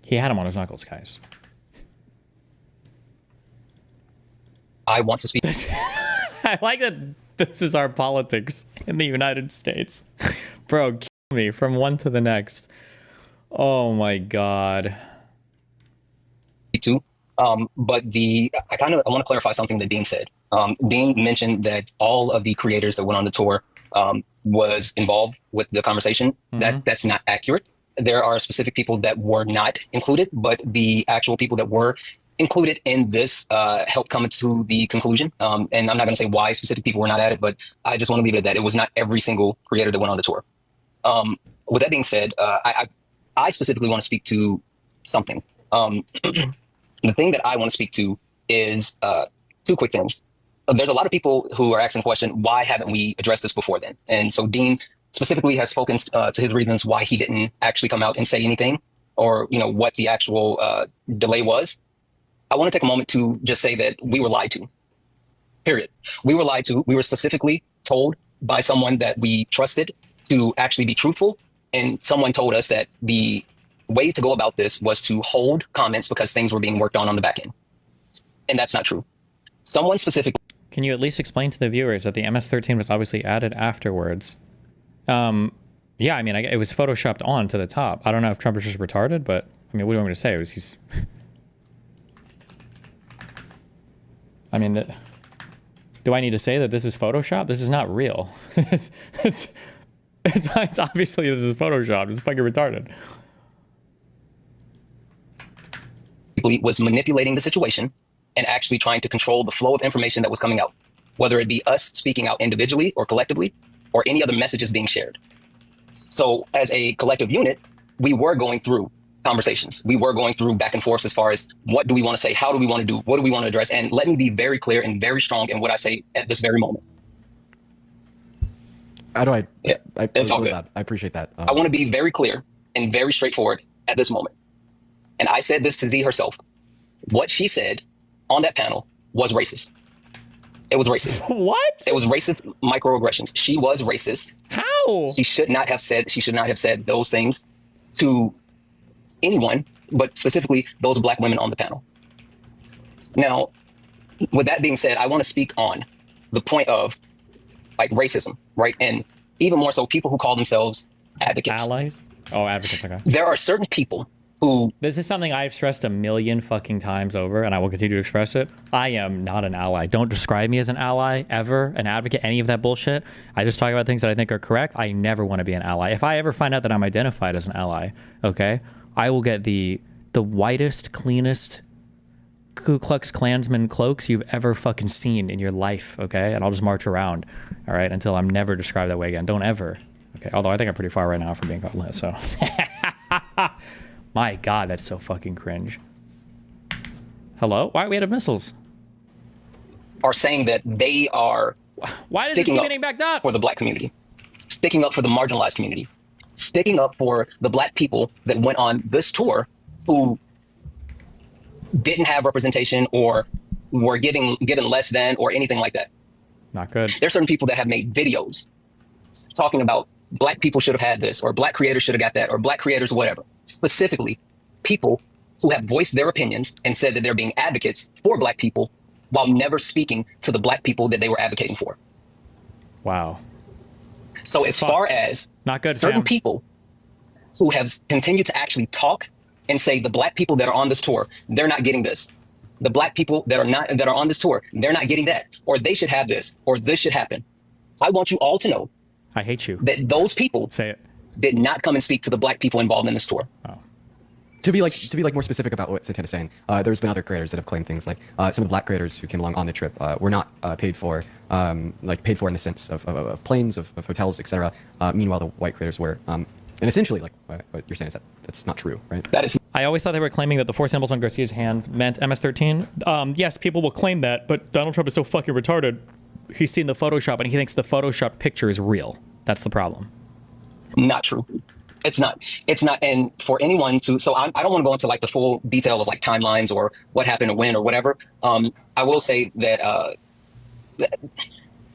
He had him on his knuckles, guys. I want to speak. I like that this is our politics in the United States. Bro, kill me from one to the next. Oh my God. To. But I want to clarify something that Dean said. Dean mentioned that all of the creators that went on the tour was involved with the conversation. That's not accurate. There are specific people that were not included, but the actual people that were included in this helped come to the conclusion. And I'm not going to say why specific people were not at it, but I just want to leave it at that. It was not every single creator that went on the tour. With that being said, I specifically want to speak to something. The thing that I want to speak to is two quick things. There's a lot of people who are asking the question, why haven't we addressed this before then? And so Dean specifically has spoken to his reasons why he didn't actually come out and say anything, or what the actual delay was. I want to take a moment to just say that we were lied to. Period. We were lied to. We were specifically told by someone that we trusted to actually be truthful, and someone told us that the way to go about this was to hold comments because things were being worked on the back end. And that's not true. Someone specifically... Can you at least explain to the viewers that the MS-13 was obviously added afterwards? Yeah, I mean, it was photoshopped on to the top. I don't know if Trump is just retarded, but I mean, what do you want me to say? He's... I mean, do I need to say that this is Photoshop? This is not real. it's obviously this is Photoshop. It's fucking retarded. Was manipulating the situation and actually trying to control the flow of information that was coming out, whether it be us speaking out individually or collectively, or any other messages being shared. So as a collective unit, we were going through conversations. We were going through back and forth as far as what do we want to say? How do we want to do? What do we want to address? And let me be very clear and very strong in what I say at this very moment. How do I? Yeah, it's all good. I appreciate that. I want to be very clear and very straightforward at this moment. And I said this to Z herself. What she said on that panel was racist. It was racist. What? It was racist microaggressions. She was racist. How? She should not have said those things to anyone, but specifically those Black women on the panel. Now, with that being said, I want to speak on the point of like racism, right? And even more so, people who call themselves advocates. Allies? Oh, advocates, okay. There are certain people who... This is something I've stressed a million fucking times over, and I will continue to express it. I am not an ally. Don't describe me as an ally, ever, an advocate, any of that bullshit. I just talk about things that I think are correct. I never want to be an ally. If I ever find out that I'm identified as an ally, okay, I will get the whitest, cleanest Ku Klux Klansman cloaks you've ever fucking seen in your life, okay? And I'll just march around, all right, until I'm never described that way again. Don't ever. Okay, although I think I'm pretty far right now from being called lit, so... My God, that's so fucking cringe. Hello? Why are we out of missiles? Are saying that they are... Why does this keep getting backed up? For the Black community. Sticking up for the marginalized community. Sticking up for the Black people that went on this tour who didn't have representation or were given less than or anything like that. Not good. There's certain people that have made videos talking about Black people should have had this, or Black creators should have got that, or Black creators, whatever. Specifically, people who have voiced their opinions and said that they're being advocates for Black people while never speaking to the Black people that they were advocating for. Wow. So as far as not good, certain fam. people who have continued to actually talk and say the Black people that are on this tour, they're not getting this. The Black people that are on this tour, they're not getting that, or they should have this, or this should happen. I want you all to know I hate you. that those people Say it. did not come and speak to the Black people involved in this tour. Oh. To be more specific about what Santana's saying, there's been other creators that have claimed things like some of the Black creators who came along on the trip were not paid for in the sense of planes, of hotels, etc. Meanwhile, the white creators were. And essentially, like what you're saying is that that's not true, right? That is. I always thought they were claiming that the four symbols on Garcia's hands meant MS-13. Yes, people will claim that, but Donald Trump is so fucking retarded. He's seen the Photoshop and he thinks the Photoshop picture is real. That's the problem. Not true. It's not. It's not. And for anyone to, so I don't want to go into like the full detail of like timelines or what happened or when or whatever. I will say that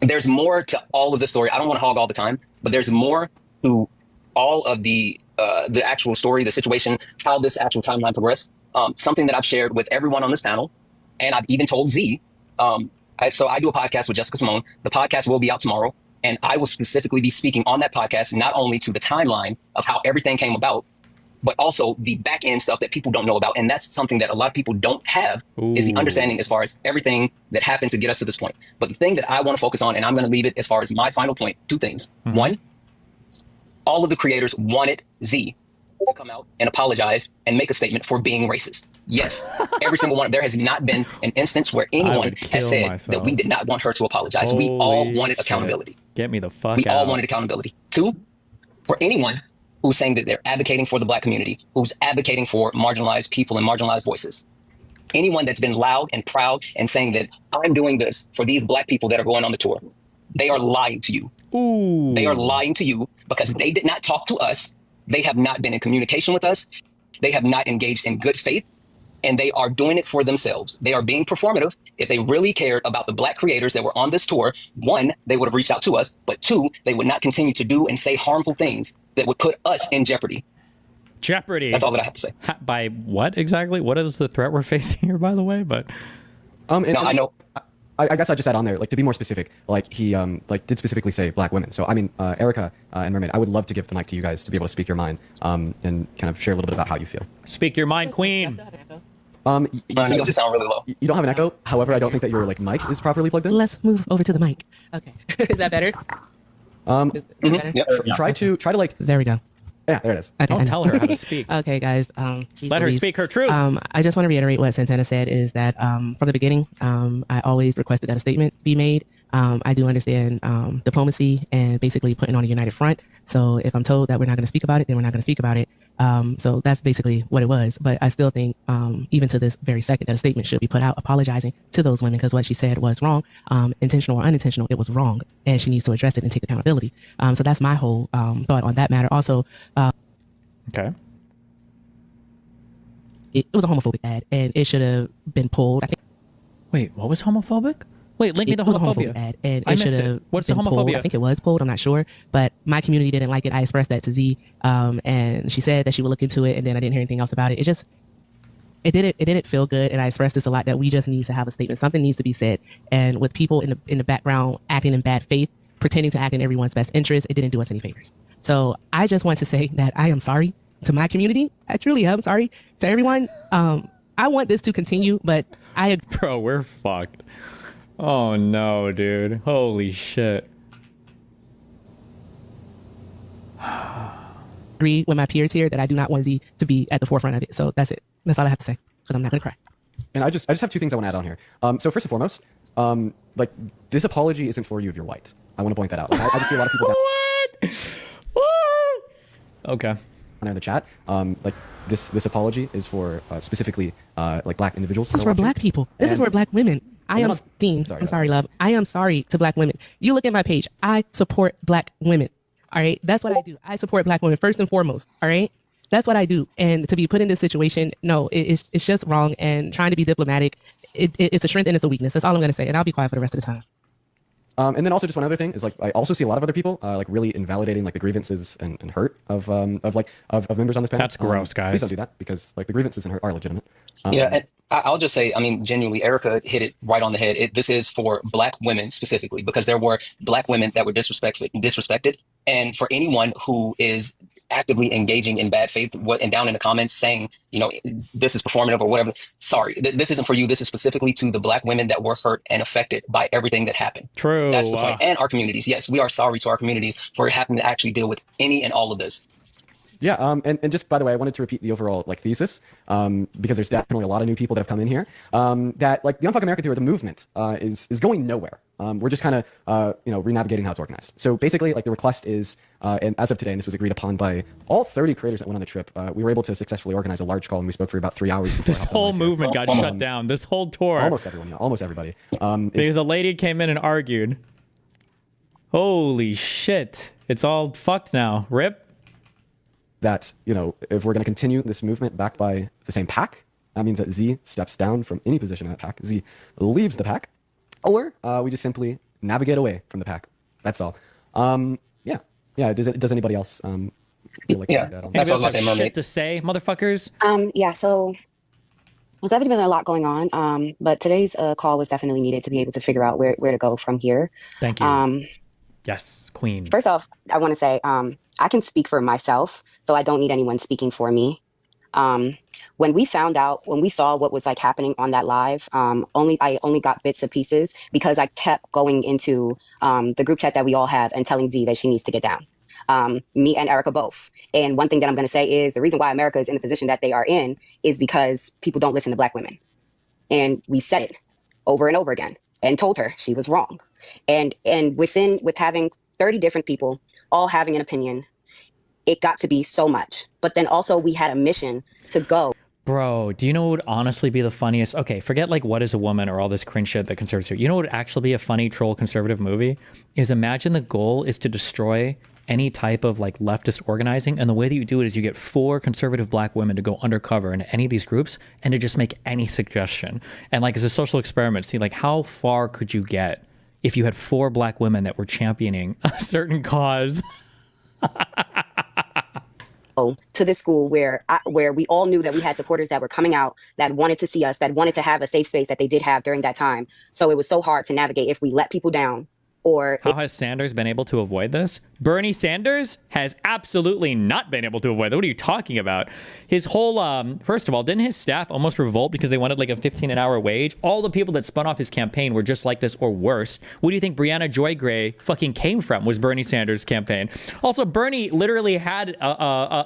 there's more to all of this story. I don't want to hog all the time, but there's more to all of the the actual story, the situation, how this actual timeline progressed. Something that I've shared with everyone on this panel, and I've even told Z. So I do a podcast with Jessica Simone. The podcast will be out tomorrow, and I will specifically be speaking on that podcast not only to the timeline of how everything came about, but also the back end stuff that people don't know about. And that's something that a lot of people don't have is the understanding as far as everything that happened to get us to this point. But the thing that I want to focus on, and I'm going to leave it as far as my final point, two things. One, all of the creators wanted Z to come out and apologize and make a statement for being racist. Yes, every single one. There has not been an instance where anyone has said that we did not want her to apologize. We all wanted accountability. Get me the fuck out. We all wanted accountability. Two, for anyone who's saying that they're advocating for the Black community, who's advocating for marginalized people and marginalized voices. Anyone that's been loud and proud and saying that I'm doing this for these Black people that are going on the tour, they are lying to you. Ooh. They are lying to you because they did not talk to us. They have not been in communication with us. They have not engaged in good faith, and they are doing it for themselves. They are being performative. If they really cared about the Black creators that were on this tour, one, they would have reached out to us, but two, they would not continue to do and say harmful things that would put us in jeopardy. Jeopardy. That's all that I have to say. By what exactly? What is the threat we're facing here, by the way? But I know. I guess I just add on there, like to be more specific, like he like did specifically say Black women. So I mean, Erica and Mermaid, I would love to give the mic to you guys to be able to speak your minds and kind of share a little bit about how you feel. Speak your mind, queen. You just sound really low. You don't have an echo. However, I don't think that your like mic is properly plugged in. Let's move over to the mic. Okay, is that better? Yep. Try to like. There we go. Yeah, there it is. Okay, Don't tell her how to speak. Okay, guys. Let her speak her truth. I just want to reiterate what Santana said is that from the beginning, I always requested that a statement be made. I do understand diplomacy and basically putting on a united front. So if I'm told that we're not going to speak about it, then we're not going to speak about it. So that's basically what it was. But I still think, even to this very second, that a statement should be put out apologizing to those women because what she said was wrong, intentional or unintentional. It was wrong, and she needs to address it and take accountability. So that's my whole thought on that matter. Also, Okay. it was a homophobic ad, and it should have been pulled. I think Wait, what was homophobic? Wait, link me the it was a homophobia. homophobic ad, and I it missed should it. have What's the been pulled. homophobia? I think it was pulled. I'm not sure, but my community didn't like it. I expressed that to Z, and she said that she would look into it, and then I didn't hear anything else about it. It didn't feel good, and I expressed this a lot that we just need to have a statement. Something needs to be said, and with people in the background acting in bad faith, pretending to act in everyone's best interest, it didn't do us any favors. So I just want to say that I am sorry to my community. I truly am sorry to everyone. I want this to continue, but Bro, we're fucked. Oh no, dude. Holy shit. agree with my peers here that I do not want Z to be at the forefront of it. So that's it. That's all I have to say because I'm not going to cry. And I just have two things I want to add on here. So first and foremost, like this apology isn't for you if you're white. I want to point that out. Like, I just see a lot of people What? Okay. in the chat. Like this apology is for specifically like Black individuals. This is for Black people. This is for Black women. I am I'm sorry, love. I am sorry to Black women. You look at my page. I support Black women. All right. That's what I do. I support Black women first and foremost. All right. That's what I do. And to be put in this situation, no, it's just wrong. And trying to be diplomatic, it's a strength and it's a weakness. That's all I'm going to say. And I'll be quiet for the rest of the time. And then also just one other thing is like I also see a lot of other people like really invalidating like the grievances and hurt of members on this panel. That's gross, guys. Please don't do that because like the grievances and hurt are legitimate. Yeah, and I'll just say, I mean, genuinely, Erica hit it right on the head. This is for Black women specifically because there were Black women that were disrespected, and for anyone who is actively engaging in bad faith and down in the comments saying, you know, this is performative or whatever. Sorry, this isn't for you. This is specifically to the Black women that were hurt and affected by everything that happened. True. That's the point. And our communities. Yes, we are sorry to our communities for having to actually deal with any and all of this. Yeah, and just by the way, I wanted to repeat the overall like thesis because there's definitely a lot of new people that have come in here that like the Unfuck America Tour, the movement is going nowhere. We're just kind of renavigating how it's organized. So basically, like the request is, and as of today, and this was agreed upon by all 30 creators that went on the trip, we were able to successfully organize a large call, and we spoke for about 3 hours. This whole movement got shut down. This whole tour. Almost everyone, yeah, almost everybody. Because a lady came in and argued. Holy shit! It's all fucked now. Rip. That, you know, if we're going to continue this movement backed by the same pack, that means that Z steps down from any position in that pack. Z leaves the pack, or we just simply navigate away from the pack. That's all. Yeah. Does anybody else feel like Yeah, that on that's what I was Anybody about to say, else have mermaid. shit to say, motherfuckers? Yeah, so there's definitely been a lot going on. But today's call was definitely needed to be able to figure out where to go from here. Thank you. Um, Yes, queen. First off, I want to say I can speak for myself, so I don't need anyone speaking for me. When we saw what was like happening on that live, I only got bits and pieces because I kept going into the group chat that we all have and telling Z that she needs to get down. Me and Erica both. And one thing that I'm going to say is the reason why America is in the position that they are in is because people don't listen to Black women. And we said it over and over again and told her she was wrong. And with having 30 different people all having an opinion, it got to be so much. But then also we had a mission to go. Bro, do you know what would honestly be the funniest? Okay, forget like What is a Woman or all this cringe shit that conservatives do. You know what would actually be a funny troll conservative movie? Is imagine the goal is to destroy any type of like leftist organizing, and the way that you do it is you get 4 conservative Black women to go undercover into any of these groups and to just make any suggestion. And like as a social experiment, see like how far could you get if you had 4 Black women that were championing a certain cause? To this school where we all knew that we had supporters that were coming out, that wanted to see us, that wanted to have a safe space that they did have during that time. So it was so hard to navigate if we let people down. Or how has Sanders been able to avoid this? Bernie Sanders has absolutely not been able to avoid that. What are you talking about? His whole, first of all, didn't his staff almost revolt because they wanted like a 15 an hour wage? All the people that spun off his campaign were just like this or worse. What do you think Brianna Joy Gray fucking came from was Bernie Sanders' campaign? Also, Bernie literally had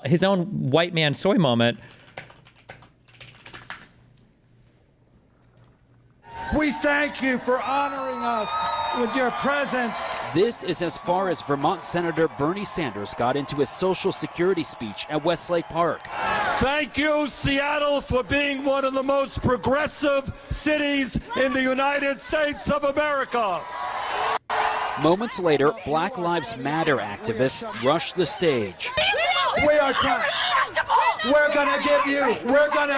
his own white man soy moment. We thank you for honoring us with your presence. This is as far as Vermont Senator Bernie Sanders got into his Social Security speech at Westlake Park. Thank you, Seattle, for being one of the most progressive cities in the United States of America. Moments later, Black Lives Matter activists rushed the stage. We are trying. We're gonna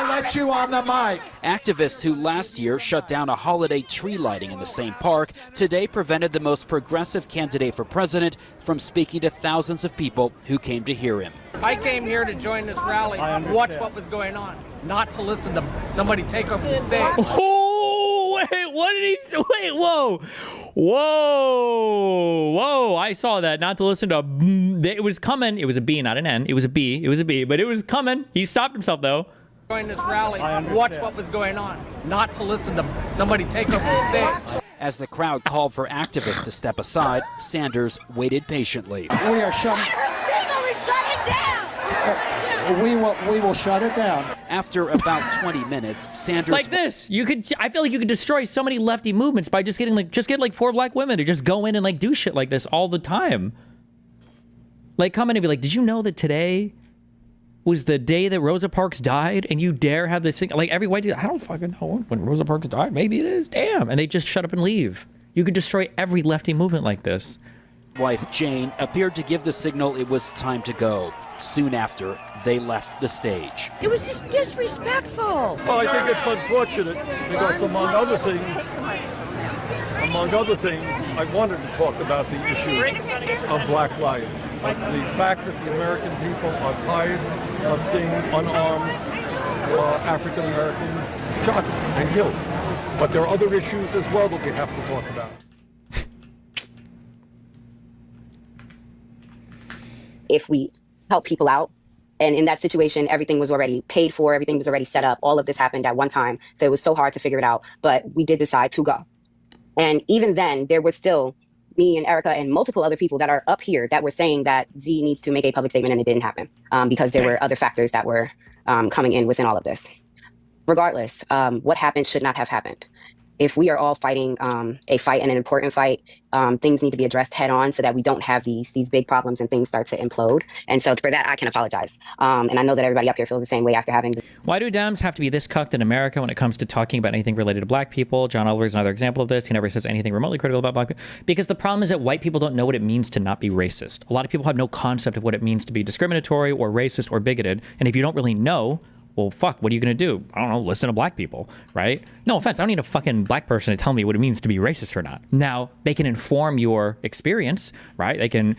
let you on the mic. Activists who last year shut down a holiday tree lighting in the same park today prevented the most progressive candidate for president from speaking to thousands of people who came to hear him. I came here to join this rally and watch what was going on, not to listen to somebody take over the stage. Oh, wait, what did he say? Wait, whoa. Whoa, I saw that. Not to listen to, it was coming. It was a B, not an N. It was a B, but it was coming. He stopped himself though. Join this rally and watch what was going on, not to listen to somebody take over the stage. As the crowd called for activists to step aside, Sanders waited patiently. We are shutting. We will shut it down. After about 20 minutes, Sanders Like this, I feel like you could destroy so many lefty movements by just get like 4 Black women to just go in and like do shit like this all the time. Like come in and be like, did you know that today was the day that Rosa Parks died? And you dare have this thing, like every white dude, I don't fucking know when Rosa Parks died. Maybe it is, damn. And they just shut up and leave. You could destroy every lefty movement like this. Wife Jane appeared to give the signal it was time to go. Soon after, they left the stage. It was just disrespectful. Well, I think it's unfortunate because among other things, I wanted to talk about the issue of Black lives. The fact that the American people are tired of seeing unarmed African Americans shot and killed. But there are other issues as well that we have to talk about. if we help people out, and in that situation, everything was already paid for, everything was already set up. All of this happened at one time. So it was so hard to figure it out, but we did decide to go. And even then, there was still me and Erica and multiple other people that are up here that were saying that Z needs to make a public statement, and it didn't happen because there were other factors that were coming in within all of this. Regardless, what happened should not have happened. If we are all fighting a fight and an important fight, things need to be addressed head on so that we don't have these big problems and things start to implode. And so for that, I can apologize. And I know that everybody up here feels the same way after having. Why do Dems have to be this cucked in America when it comes to talking about anything related to black people? John Oliver is another example of this. He never says anything remotely critical about black people. Because the problem is that white people don't know what it means to not be racist. A lot of people have no concept of what it means to be discriminatory or racist or bigoted. And if you don't really know, well, fuck, what are you going to do? I don't know, listen to black people, right? No offense, I don't need a fucking black person to tell me what it means to be racist or not. Now, they can inform your experience, right? They can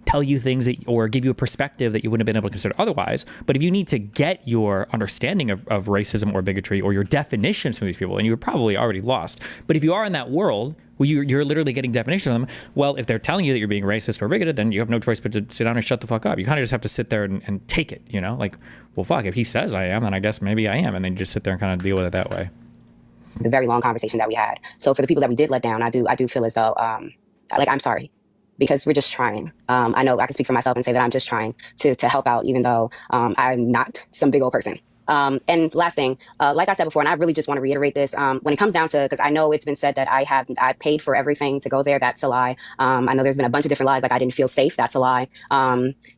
tell you things or give you a perspective that you wouldn't have been able to consider otherwise. But if you need to get your understanding of racism or bigotry or your definitions from these people, and you're probably already lost. But if you are in that world, well, you're literally getting definition of them. Well, if they're telling you that you're being racist or bigoted, then you have no choice but to sit down and shut the fuck up. You kind of just have to sit there and take it, you know? Like, well, fuck, if he says I am, then I guess maybe I am. And then you just sit there and kind of deal with it that way. The very long conversation that we had. So for the people that we did let down, I do feel as though, like, I'm sorry. Because we're just trying. I know I can speak for myself and say that I'm just trying to help out, even though I'm not some big old person. And last thing, like I said before, and I really just want to reiterate this, when it comes down to, because I know it's been said that I paid for everything to go there. That's a lie. I know there's been a bunch of different lies, like I didn't feel safe. That's a lie.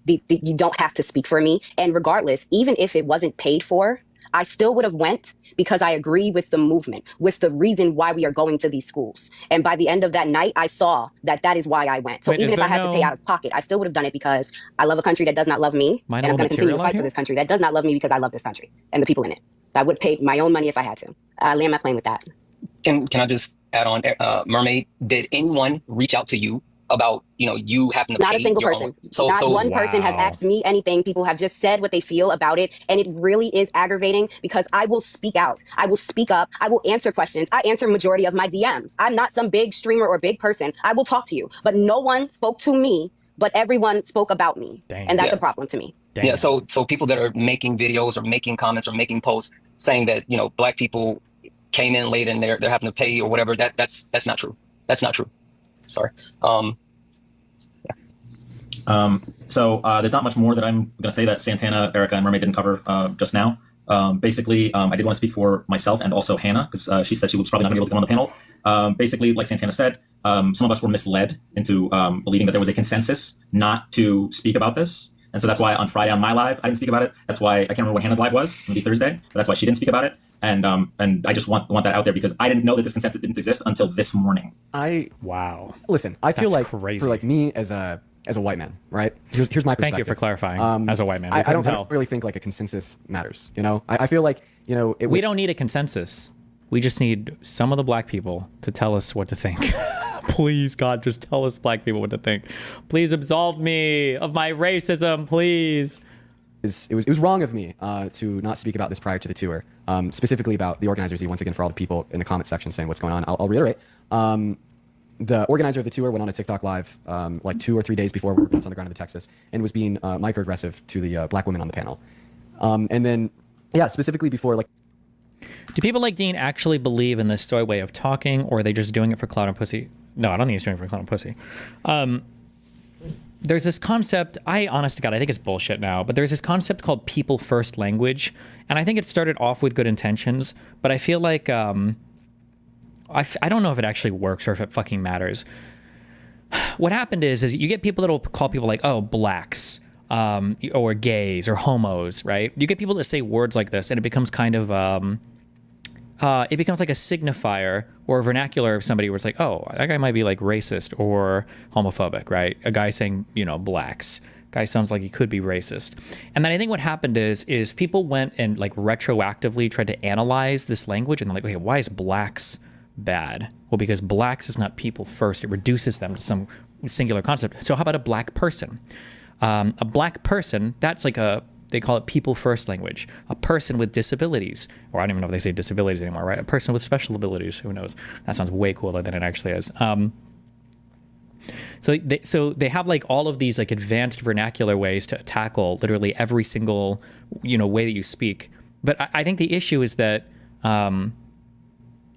You don't have to speak for me. And regardless, even if it wasn't paid for, I still would have went because I agree with the movement, with the reason why we are going to these schools. And by the end of that night, I saw that that is why I went. So even if I had to pay out of pocket, I still would have done it because I love a country that does not love me. And I'm going to continue to fight for this country that does not love me because I love this country and the people in it. I would pay my own money if I had to. I land my plane with that. Can I just add on, Mermaid? Did anyone reach out to you about, you having to not pay a single your person. own? Not one person has asked me anything. People have just said what they feel about it. And it really is aggravating because I will speak out. I will speak up. I will answer questions. I answer majority of my DMs. I'm not some big streamer or big person. I will talk to you. But no one spoke to me, but everyone spoke about me. Dang. And that's a problem to me. Dang. Yeah, so people that are making videos or making comments or making posts saying that, black people came in late and they're having to pay or whatever, that's not true. That's not true. Sorry. So there's not much more that I'm going to say that Santana, Erica, and Mermaid didn't cover just now. Basically, I did want to speak for myself and also Hannah, because she said she was probably not going to be able to come on the panel. Basically, like Santana said, some of us were misled into believing that there was a consensus not to speak about this. And so that's why on Friday on my live, I didn't speak about it. That's why I can't remember when Hannah's live was, maybe Thursday, but that's why she didn't speak about it. And I just want that out there because I didn't know that this consensus didn't exist until this morning. Wow. Listen, I feel like crazy. For like me as a white man, right? Here's my perspective. Thank you for clarifying. As a white man, I don't really think like a consensus matters. I feel like we don't need a consensus. We just need some of the black people to tell us what to think. Please, God, just tell us black people what to think. Please absolve me of my racism, please. It was wrong of me to not speak about this prior to the tour, specifically about the organizers. Once again, for all the people in the comment section saying what's going on, I'll reiterate. The organizer of the tour went on a TikTok live like 2 or 3 days before we were boots on the ground in Texas and was being microaggressive to the black women on the panel. And then, yeah, specifically before like. Do people like Dean actually believe in this soy way of talking, or are they just doing it for clout and pussy? No, I don't think he's doing it for clout and pussy. There's this concept, honest to God, I think it's bullshit now, but there's this concept called people first language. And I think it started off with good intentions, but I feel like, I don't know if it actually works or if it fucking matters. What happened is you get people that will call people like, oh, blacks, or gays or homos, right? You get people that say words like this and it becomes kind of, it becomes like a signifier or a vernacular of somebody where it's like, oh, that guy might be like racist or homophobic, right? A guy saying, blacks. Guy sounds like he could be racist. And then I think what happened is people went and like retroactively tried to analyze this language and they're like, okay, why is blacks bad? Well, because blacks is not people first. It reduces them to some singular concept. So how about a black person? A black person, that's like they call it people first language. A person with disabilities, or I don't even know if they say disabilities anymore, right? A person with special abilities, who knows? That sounds way cooler than it actually is. So they have like all of these like advanced vernacular ways to tackle literally every single, way that you speak. But I think the issue is that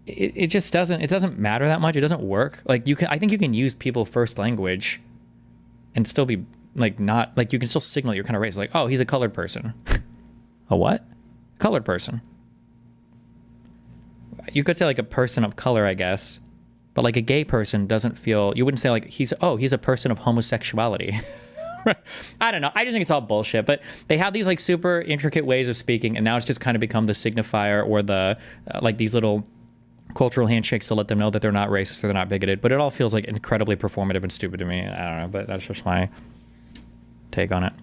it just doesn't matter that much. It doesn't work. Like I think you can use people first language and still be like not like you can still signal you're kind of racist. Like, oh, he's a colored person. A what? Colored person. You could say like a person of color, I guess, but like a gay person doesn't feel. You wouldn't say like he's a person of homosexuality. I don't know. I just think it's all bullshit. But they have these like super intricate ways of speaking, and now it's just kind of become the signifier or the like these little cultural handshakes to let them know that they're not racist or they're not bigoted. But it all feels like incredibly performative and stupid to me. I don't know, but that's just my take on it.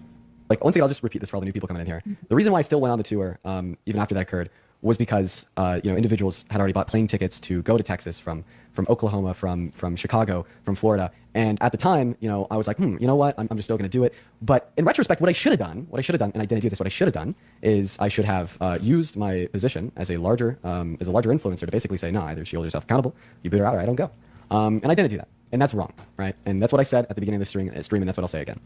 like once again, I'll just repeat this for all the new people coming in here. The reason why I still went on the tour, even after that occurred, was because individuals had already bought plane tickets to go to Texas from Oklahoma, from Chicago, from Florida, and at the time, I was like, you know what, I'm just still going to do it. But in retrospect, what I should have done, and I didn't do this, what I should have done is I should have used my position as a larger influencer to basically say, no, either you hold yourself accountable, you boot her out, or I don't go. And I didn't do that. And that's wrong, right? And that's what I said at the beginning of the stream, and that's what I'll say again.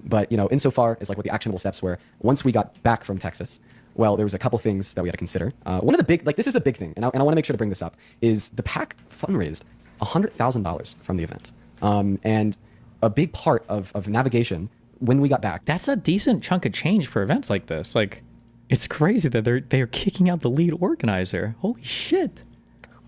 But insofar as like what the actionable steps were, once we got back from Texas, well, there was a couple things that we had to consider. One of the big, this is a big thing, and I want to make sure to bring this up, is the PAC fundraised $100,000 from the event. And a big part of navigation when we got back. That's a decent chunk of change for events like this. Like, it's crazy that they're kicking out the lead organizer. Holy shit.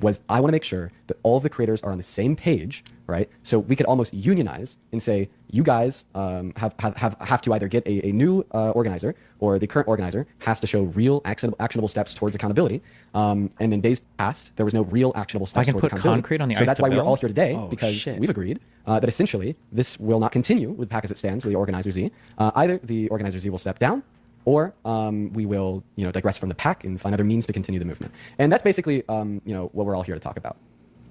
Was I want to make sure that all of the creators are on the same page, right? So we could almost unionize and say, you guys have to either get a new organizer, or the current organizer has to show real actionable steps towards accountability. And in days past, there was no real actionable steps towards accountability. I can put concrete on the ice. So that's to why build? we're all here today, because we've agreed that essentially this will not continue with PAC as it stands with the organizer Z. Either the organizer Z will step down, or we will, digress from the PAC and find other means to continue the movement. And that's basically, what we're all here to talk about.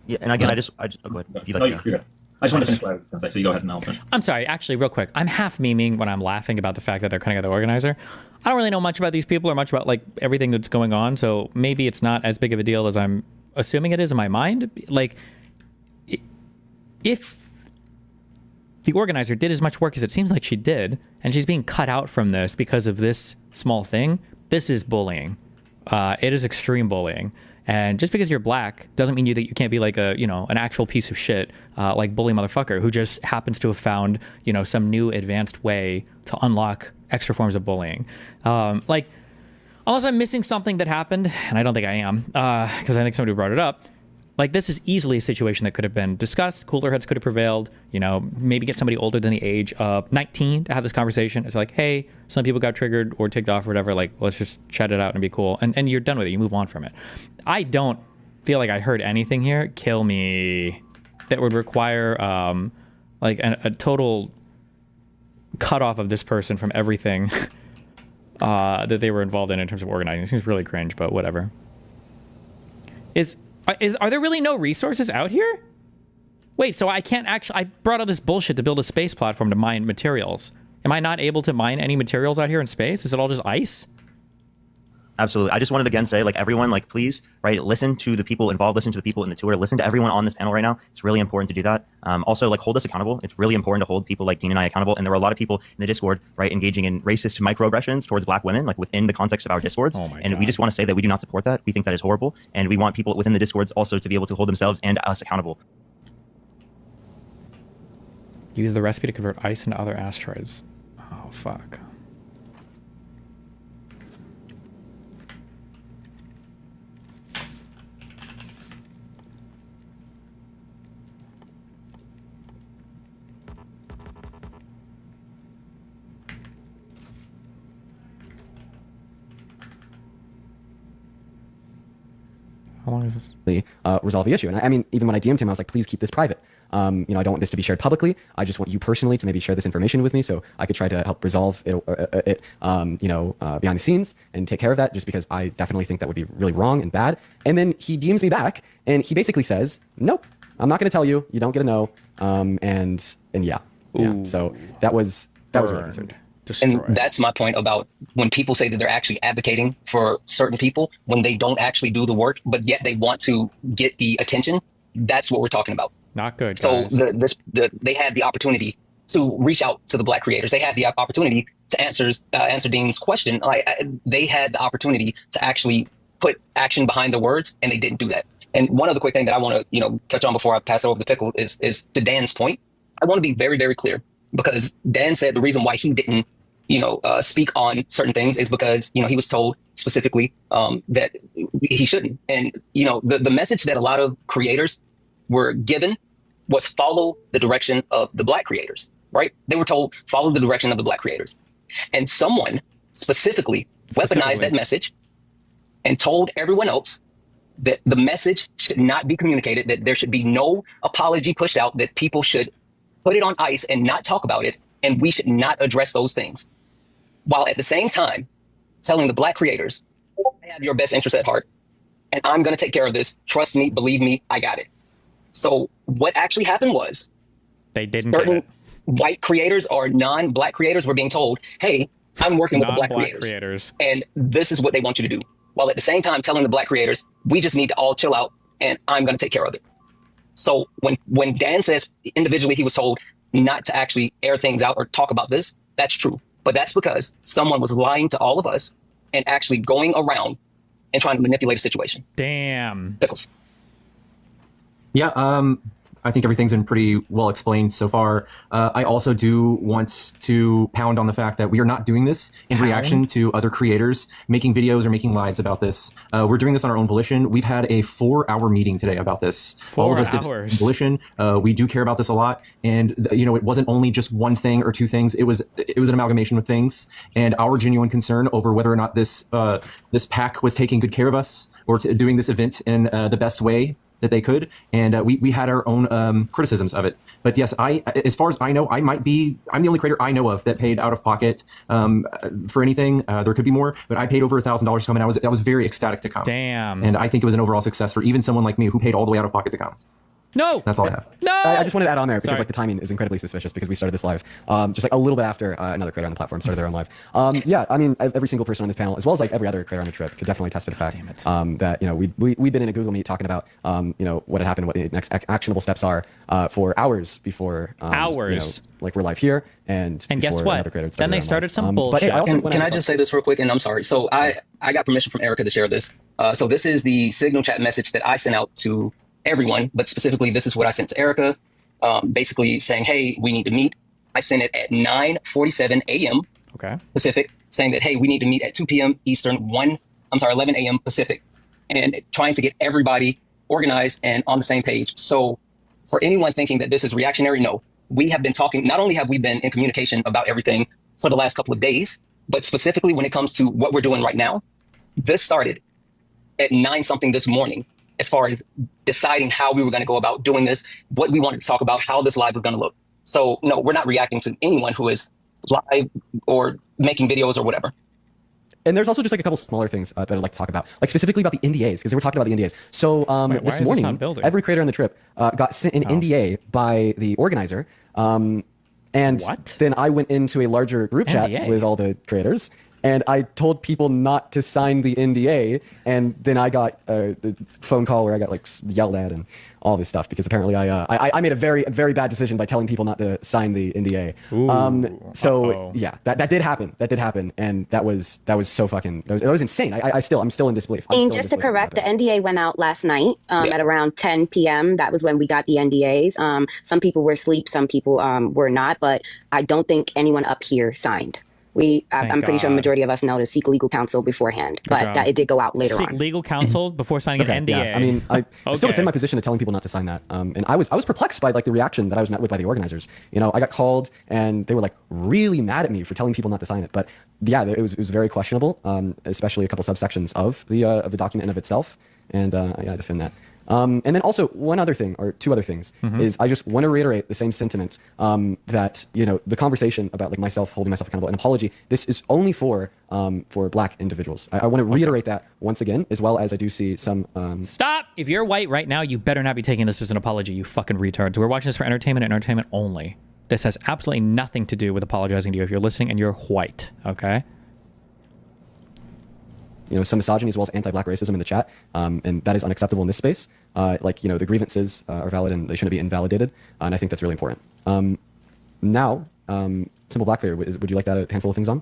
Yeah, and again, I just go ahead. If you'd like to. I just want to finish what I was going to say, so you go ahead and I'll finish. I'm sorry, actually, real quick. I'm half memeing when I'm laughing about the fact that they're cutting out the organizer. I don't really know much about these people or much about like everything that's going on, so maybe it's not as big of a deal as I'm assuming it is in my mind. Like, if the organizer did as much work as it seems like she did, and she's being cut out from this because of this small thing, this is bullying. It is extreme bullying. And just because you're black doesn't mean that you can't be like an actual piece of shit, like bully motherfucker who just happens to have found, some new advanced way to unlock extra forms of bullying. Like, unless I'm missing something that happened, and I don't think I am, because I think somebody brought it up. Like, this is easily a situation that could have been discussed. Cooler heads could have prevailed. Maybe get somebody older than the age of 19 to have this conversation. It's like, hey, some people got triggered or ticked off or whatever. Like, let's just chat it out and be cool. And you're done with it. You move on from it. I don't feel like I heard anything here, kill me, that would require like a total cutoff of this person from everything that they were involved in terms of organizing. It seems really cringe, but whatever. Are there really no resources out here? Wait, so I can't I brought all this bullshit to build a space platform to mine materials. Am I not able to mine any materials out here in space? Is it all just ice? Absolutely. I just wanted to again say, like, everyone, like, please, right, listen to the people involved, listen to the people in the tour, listen to everyone on this panel right now. It's really important to do that. Also, like, hold us accountable. It's really important to hold people like Dean and I accountable. And there were a lot of people in the Discord, right, engaging in racist microaggressions towards black women, like, within the context of our Discords. And we just want to say that we do not support that. We think that is horrible. And we want people within the Discords also to be able to hold themselves and us accountable. Use the recipe to convert ice into other asteroids. Oh, fuck. How long is this? Resolve the issue. And I mean, even when I DM'd him, I was like, please keep this private. I don't want this to be shared publicly. I just want you personally to maybe share this information with me so I could try to help resolve it behind the scenes and take care of that, just because I definitely think that would be really wrong and bad. And then he DMs me back and he basically says, nope, I'm not going to tell you. You don't get a no. And yeah. So that was really concerned. And that's my point about when people say that they're actually advocating for certain people when they don't actually do the work, but yet they want to get the attention. That's what we're talking about. Not good. So they had the opportunity to reach out to the black creators. They had the opportunity to answer Dean's question. They had the opportunity to actually put action behind the words, and they didn't do that. And one other quick thing that I want to touch on before I pass it over to Pickle is to Dan's point. I want to be very, very clear, because Dan said the reason why he didn't speak on certain things is because, he was told specifically that he shouldn't. And, the message that a lot of creators were given was follow the direction of the black creators, right? They were told, follow the direction of the black creators. And someone specifically weaponized that message and told everyone else that the message should not be communicated, that there should be no apology pushed out, that people should put it on ice and not talk about it. And we should not address those things. while at the same time telling the Black creators, I have your best interest at heart, and I'm going to take care of this. Trust me, believe me, I got it. So what actually happened was they didn't get certain it. white creators or non-Black creators were being told, hey, I'm working with the Black creators, and this is what they want you to do. While at the same time telling the Black creators, we just need to all chill out, and I'm going to take care of it. So when Dan says individually he was told not to actually air things out or talk about this, that's true. But that's because someone was lying to all of us and actually going around and trying to manipulate a situation. Damn. Pickles. Yeah, I think everything's been pretty well explained so far. I also do want to pound on the fact that we are not doing this in reaction to other creators making videos or making lives about this. We're doing this on our own volition. We've had a 4-hour meeting today about this. 4 All of us hours. did volition. We do care about this a lot. And, you know, it wasn't only just one thing or two things. It was an amalgamation of things. And our genuine concern over whether or not this pack was taking good care of us or doing this event in the best way that they could, and we had our own criticisms of it. But yes, as far as I know, I'm the only creator I know of that paid out of pocket for anything. There could be more, but I paid over $1,000 to come, and I was very ecstatic to come. Damn. And I think it was an overall success for even someone like me who paid all the way out of pocket to come. No, that's all I have. No, I just wanted to add on there because Sorry. like the timing is incredibly suspicious because we started this live just like a little bit after another creator on the platform started their own live. Yeah, I mean every single person on this panel, as well as like every other creator on the trip, could definitely attest to the fact that, you know, we've been in a Google Meet talking about you know, what had happened, what the next actionable steps are for hours before you know, like we're live here, and guess what? Then they started some bullshit. Can I just say this real quick? And I'm sorry. So I got permission from Erica to share this. So this is the Signal chat message that I sent out to everyone, but specifically this is what I sent to Erica, basically saying, hey, we need to meet. I sent it at 9:47 a.m. Pacific, saying that, hey, we need to meet at 2 p.m. Eastern, 11 a.m. Pacific, and trying to get everybody organized and on the same page. So for anyone thinking that this is reactionary, no, we have been talking, not only have we been in communication about everything for the last couple of days, but specifically when it comes to what we're doing right now, this started at 9-something this morning, as far as deciding how we were going to go about doing this, what we wanted to talk about, how this live was going to look. So no, we're not reacting to anyone who is live or making videos or whatever. And there's also just like a couple smaller things that I'd like to talk about, like specifically about the NDAs, because they were talking about the NDAs. So this morning, every creator on the trip got sent an NDA by the organizer. And then I went into a larger group chat with all the creators, and I told people not to sign the NDA, and then I got a phone call where I got like yelled at and all this stuff because apparently I made a very bad decision by telling people not to sign the NDA. Yeah, that did happen. That did happen, and that was so fucking that was insane. I'm still in disbelief. And just to correct, the NDA went out last night at around 10 p.m. That was when we got the NDAs. Some people were asleep, some people were not, but I don't think anyone up here signed. I'm pretty sure the majority of us know to seek legal counsel beforehand, but that it did go out later on. Seek legal counsel before signing an NDA. Yeah. I mean, I still defend my position of telling people not to sign that. And I was perplexed by like the reaction that I was met with by the organizers. You know, I got called and they were like really mad at me for telling people not to sign it. But yeah, it was very questionable, especially a couple subsections of the document in of itself. And I defend that. And then also one other thing, or two other things, is I just want to reiterate the same sentiment that, you know, the conversation about like myself holding myself accountable, an apology, this is only for Black individuals. I want to reiterate that once again, as well as I do see some... Stop! If you're white right now, you better not be taking this as an apology, you fucking retards. We're watching this for entertainment and entertainment only. This has absolutely nothing to do with apologizing to you if you're listening and you're white, okay? You know, some misogyny as well as anti-Black racism in the chat, and that is unacceptable in this space. Like, you know, the grievances are valid and they shouldn't be invalidated, and I think that's really important. Now, Simple Black Player, would you like to add a handful of things on?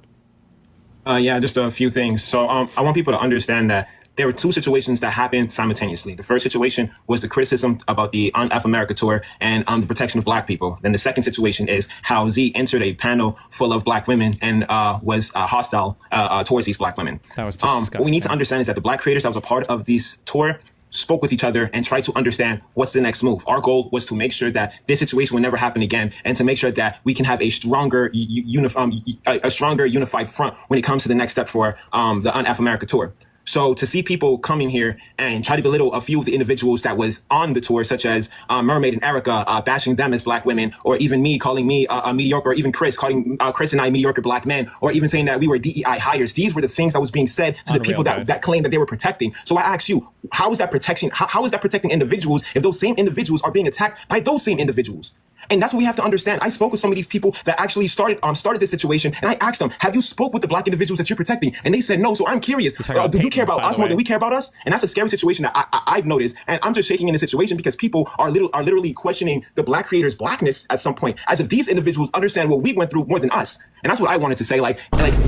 Yeah, just a few things. So I want people to understand that there were two situations that happened simultaneously. The first situation was the criticism about the UNF America tour and the protection of Black people. Then the second situation is how Z entered a panel full of Black women and was hostile towards these Black women. That was disgusting. What we need to understand is that the Black creators that was a part of this tour spoke with each other and tried to understand what's the next move. Our goal was to make sure that this situation would never happen again, and to make sure that we can have a stronger, unified front when it comes to the next step for the UNF America tour. So to see people coming here and try to belittle a few of the individuals that was on the tour, such as Mermaid and Erica, bashing them as black women, or even me calling me a mediocre, or even Chris calling Chris and I mediocre black men, or even saying that we were DEI hires. These were the things that was being said to the people that claimed that they were protecting. So I ask you, how is that protection? How is that protecting individuals if those same individuals are being attacked by those same individuals? And that's what we have to understand. I spoke with some of these people that actually started this situation, and I asked them, have you spoke with the black individuals that you're protecting? And they said no. So I'm curious, do you care about us more than we care about us? And that's a scary situation that I've noticed. And I'm just shaking in the situation because people are literally questioning the black creators' blackness at some point, as if these individuals understand what we went through more than us. And that's what I wanted to say. Like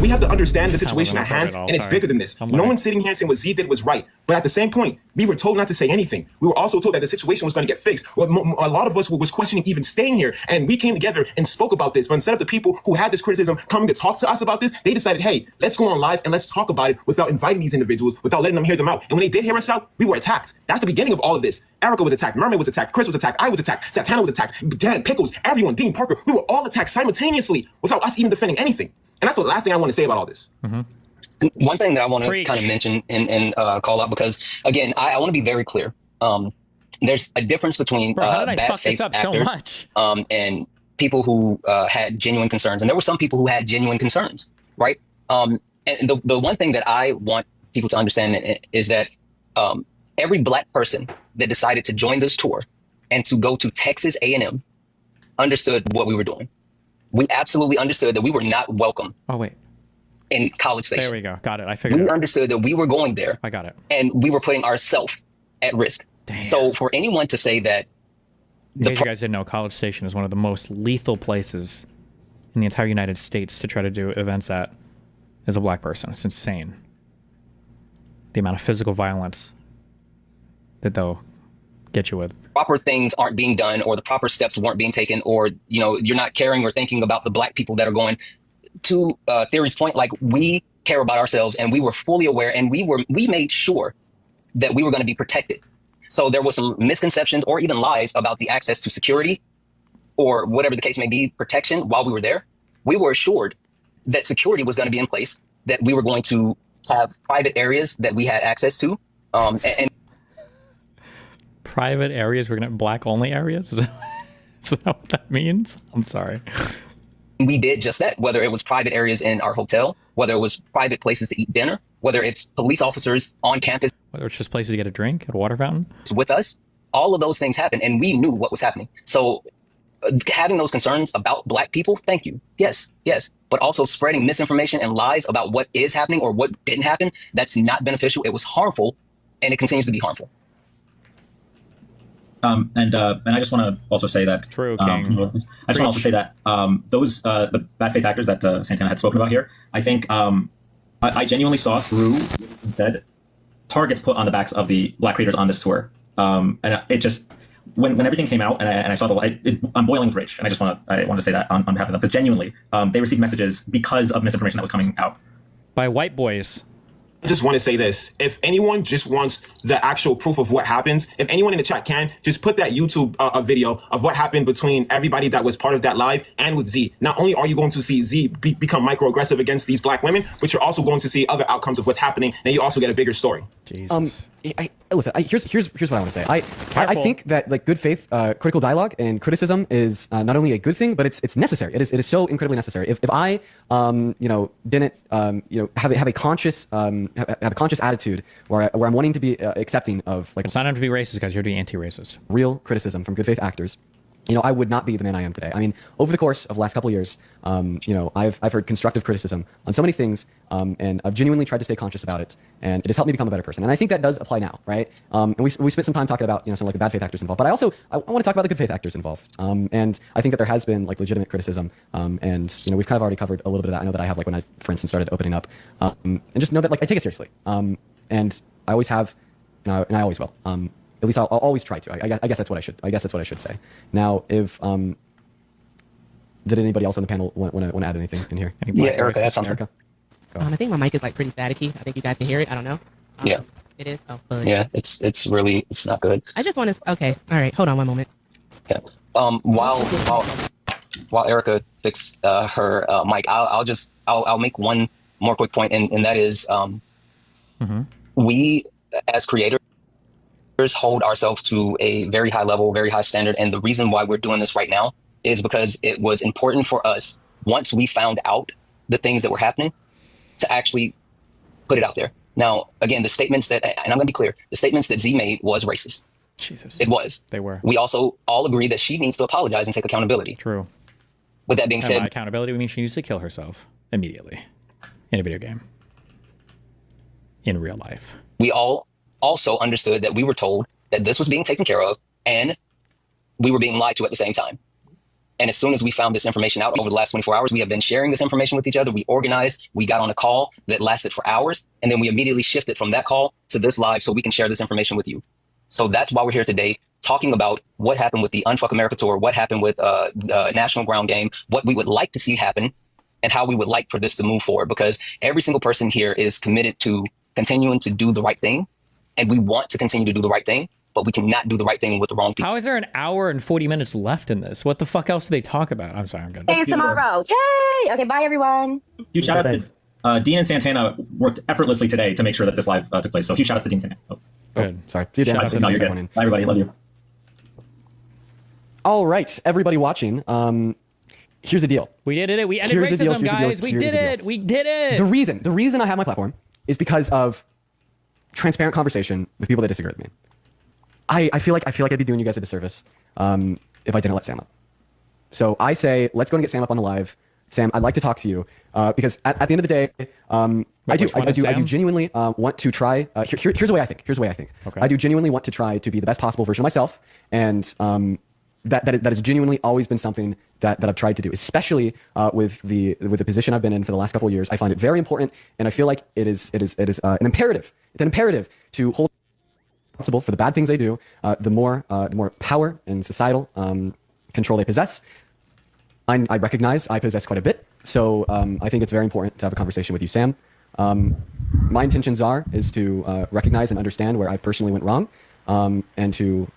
we have to understand the situation at hand, and it's bigger than this. No one's sitting here saying what Z did was right. But at the same point, we were told not to say anything. We were also told that the situation was going to get fixed. A lot of us was questioning even staying here. And we came together and spoke about this. But instead of the people who had this criticism coming to talk to us about this, they decided, hey, let's go on live and let's talk about it without inviting these individuals, without letting them hear them out. And when they did hear us out, we were attacked. That's the beginning of all of this. Erica was attacked. Mermaid was attacked. Chris was attacked. I was attacked. Santana was attacked. Dan, Pickles, everyone, Dean, Parker, we were all attacked simultaneously without us even defending anything. And that's the last thing I want to say about all this. One thing that I want to kind of mention and call out, because again, I want to be very clear. There's a difference between bad faith actors and people who had genuine concerns. And there were some people who had genuine concerns, right? And the one thing that I want people to understand is that every black person that decided to join this tour and to go to Texas A&M understood what we were doing. We absolutely understood that we were not welcome. Oh, wait. In College Station. There we go. Got it. I figured we understood that we were going there. I got it. And we were putting ourselves at risk. Damn. So for anyone to say that... In case you guys didn't know, College Station is one of the most lethal places in the entire United States to try to do events at as a black person. It's insane. The amount of physical violence that they'll get you with. Proper things aren't being done, or the proper steps weren't being taken, or you're not caring or thinking about the black people that are going. To Theory's point, like, we care about ourselves, and we were fully aware, and we made sure that we were going to be protected. So there was some misconceptions or even lies about the access to security, or whatever the case may be, protection while we were there. We were assured that security was going to be in place, that we were going to have private areas that we had access to, and private areas, we're gonna have black only areas. Is that what that means? I'm sorry. We did just that, whether it was private areas in our hotel, whether it was private places to eat dinner, whether it's police officers on campus, whether it's just places to get a drink at a water fountain with us. All of those things happened, and we knew what was happening. So having those concerns about black people, thank you. Yes. But also spreading misinformation and lies about what is happening or what didn't happen, that's not beneficial. It was harmful, and it continues to be harmful. And I just want to also say that true, King. I just want to also say that those the bad faith actors that Santana had spoken about here, I think I genuinely saw through said targets put on the backs of the black creators on this tour, and it just when everything came out and I saw the light, I'm boiling with rage, and I want to say that on behalf of them, because genuinely they received messages because of misinformation that was coming out by white boys. I just want to say this. If anyone just wants the actual proof of what happens, if anyone in the chat can, just put that YouTube video of what happened between everybody that was part of that live and with Z. Not only are you going to see Z become microaggressive against these black women, but you're also going to see other outcomes of what's happening, and you also get a bigger story. Jesus. Listen, here's what I want to say. I think that, like, good faith critical dialogue and criticism is not only a good thing, but it's necessary. It is so incredibly necessary. If I didn't have a conscious attitude where I'm wanting to be accepting of, like, it's not enough to be racist, guys. You're to be anti-racist. Real criticism from good faith actors. I would not be the man I am today. I mean, over the course of the last couple of years, I've heard constructive criticism on so many things, and I've genuinely tried to stay conscious about it, and it has helped me become a better person. And I think that does apply now, right? And we spent some time talking about, some like the bad faith actors involved, but I want to talk about the good faith actors involved. And I think that there has been, like, legitimate criticism, and we've kind of already covered a little bit of that. I know that I have, like, when I, for instance, started opening up, and just know that, like, I take it seriously, and I always have, and I always will. At least I'll always try to. I guess that's what I should. I guess that's what I should say. Now, if did anybody else on the panel want to add anything in here? Yeah, Erica, that's something. Erica? I think my mic is, like, pretty staticky. I think you guys can hear it. I don't know. Yeah. It is. Oh, yeah, it's really not good. I just want to. Okay. All right. Hold on one moment. Yeah. While Erica fixed her mic, I'll make one more quick point, and that is, we as creators hold ourselves to a very high level, very high standard. And the reason why we're doing this right now is because it was important for us, once we found out the things that were happening, to actually put it out there. Now, again, the statements that, and I'm going to be clear, the statements that Z made was racist. Jesus. It was. They were. We also all agree that she needs to apologize and take accountability. True. With that being And said, by accountability, we mean she needs to kill herself immediately in a video game. In real life. We all also understood that we were told that this was being taken care of and we were being lied to at the same time. And as soon as we found this information out over the last 24 hours, we have been sharing this information with each other. We organized, we got on a call that lasted for hours, and then we immediately shifted from that call to this live so we can share this information with you. So that's why we're here today, talking about what happened with the Unfuck America tour, what happened with the National Ground Game, what we would like to see happen, and how we would like for this to move forward. Because every single person here is committed to continuing to do the right thing, and we want to continue to do the right thing, but we cannot do the right thing with the wrong people. How is there an hour and 40 minutes left in this? What the fuck else do they talk about? I'm sorry, I'm good. See you tomorrow. Yay! Okay, bye everyone. Huge shout outs to Dean and Santana worked effortlessly today to make sure that this live took place. So huge shout outs to Dean and Santana. Oh. Good. Sorry. See you, Dan. Shout out to, no, you're good. Bye, everybody. Love you. All right, everybody watching. Here's the deal. We did it. We ended racism, guys. We did it. We did it. The reason I have my platform is because of transparent conversation with people that disagree with me. I feel like I'd be doing you guys a disservice if I didn't let Sam up. So I say, let's go and get Sam up on the live. Sam, I'd like to talk to you because at the end of the day, I do genuinely want to try. Here's the way I think. Okay. I do genuinely want to try to be the best possible version of myself, and that has genuinely always been something that I've tried to do, especially with the position I've been in for the last couple of years. I find it very important, and I feel like it is an imperative. It's an imperative to hold responsible for the bad things they do. The more power and societal control they possess. I recognize I possess quite a bit, so I think it's very important to have a conversation with you, Sam. My intentions is to recognize and understand where I personally went wrong, and to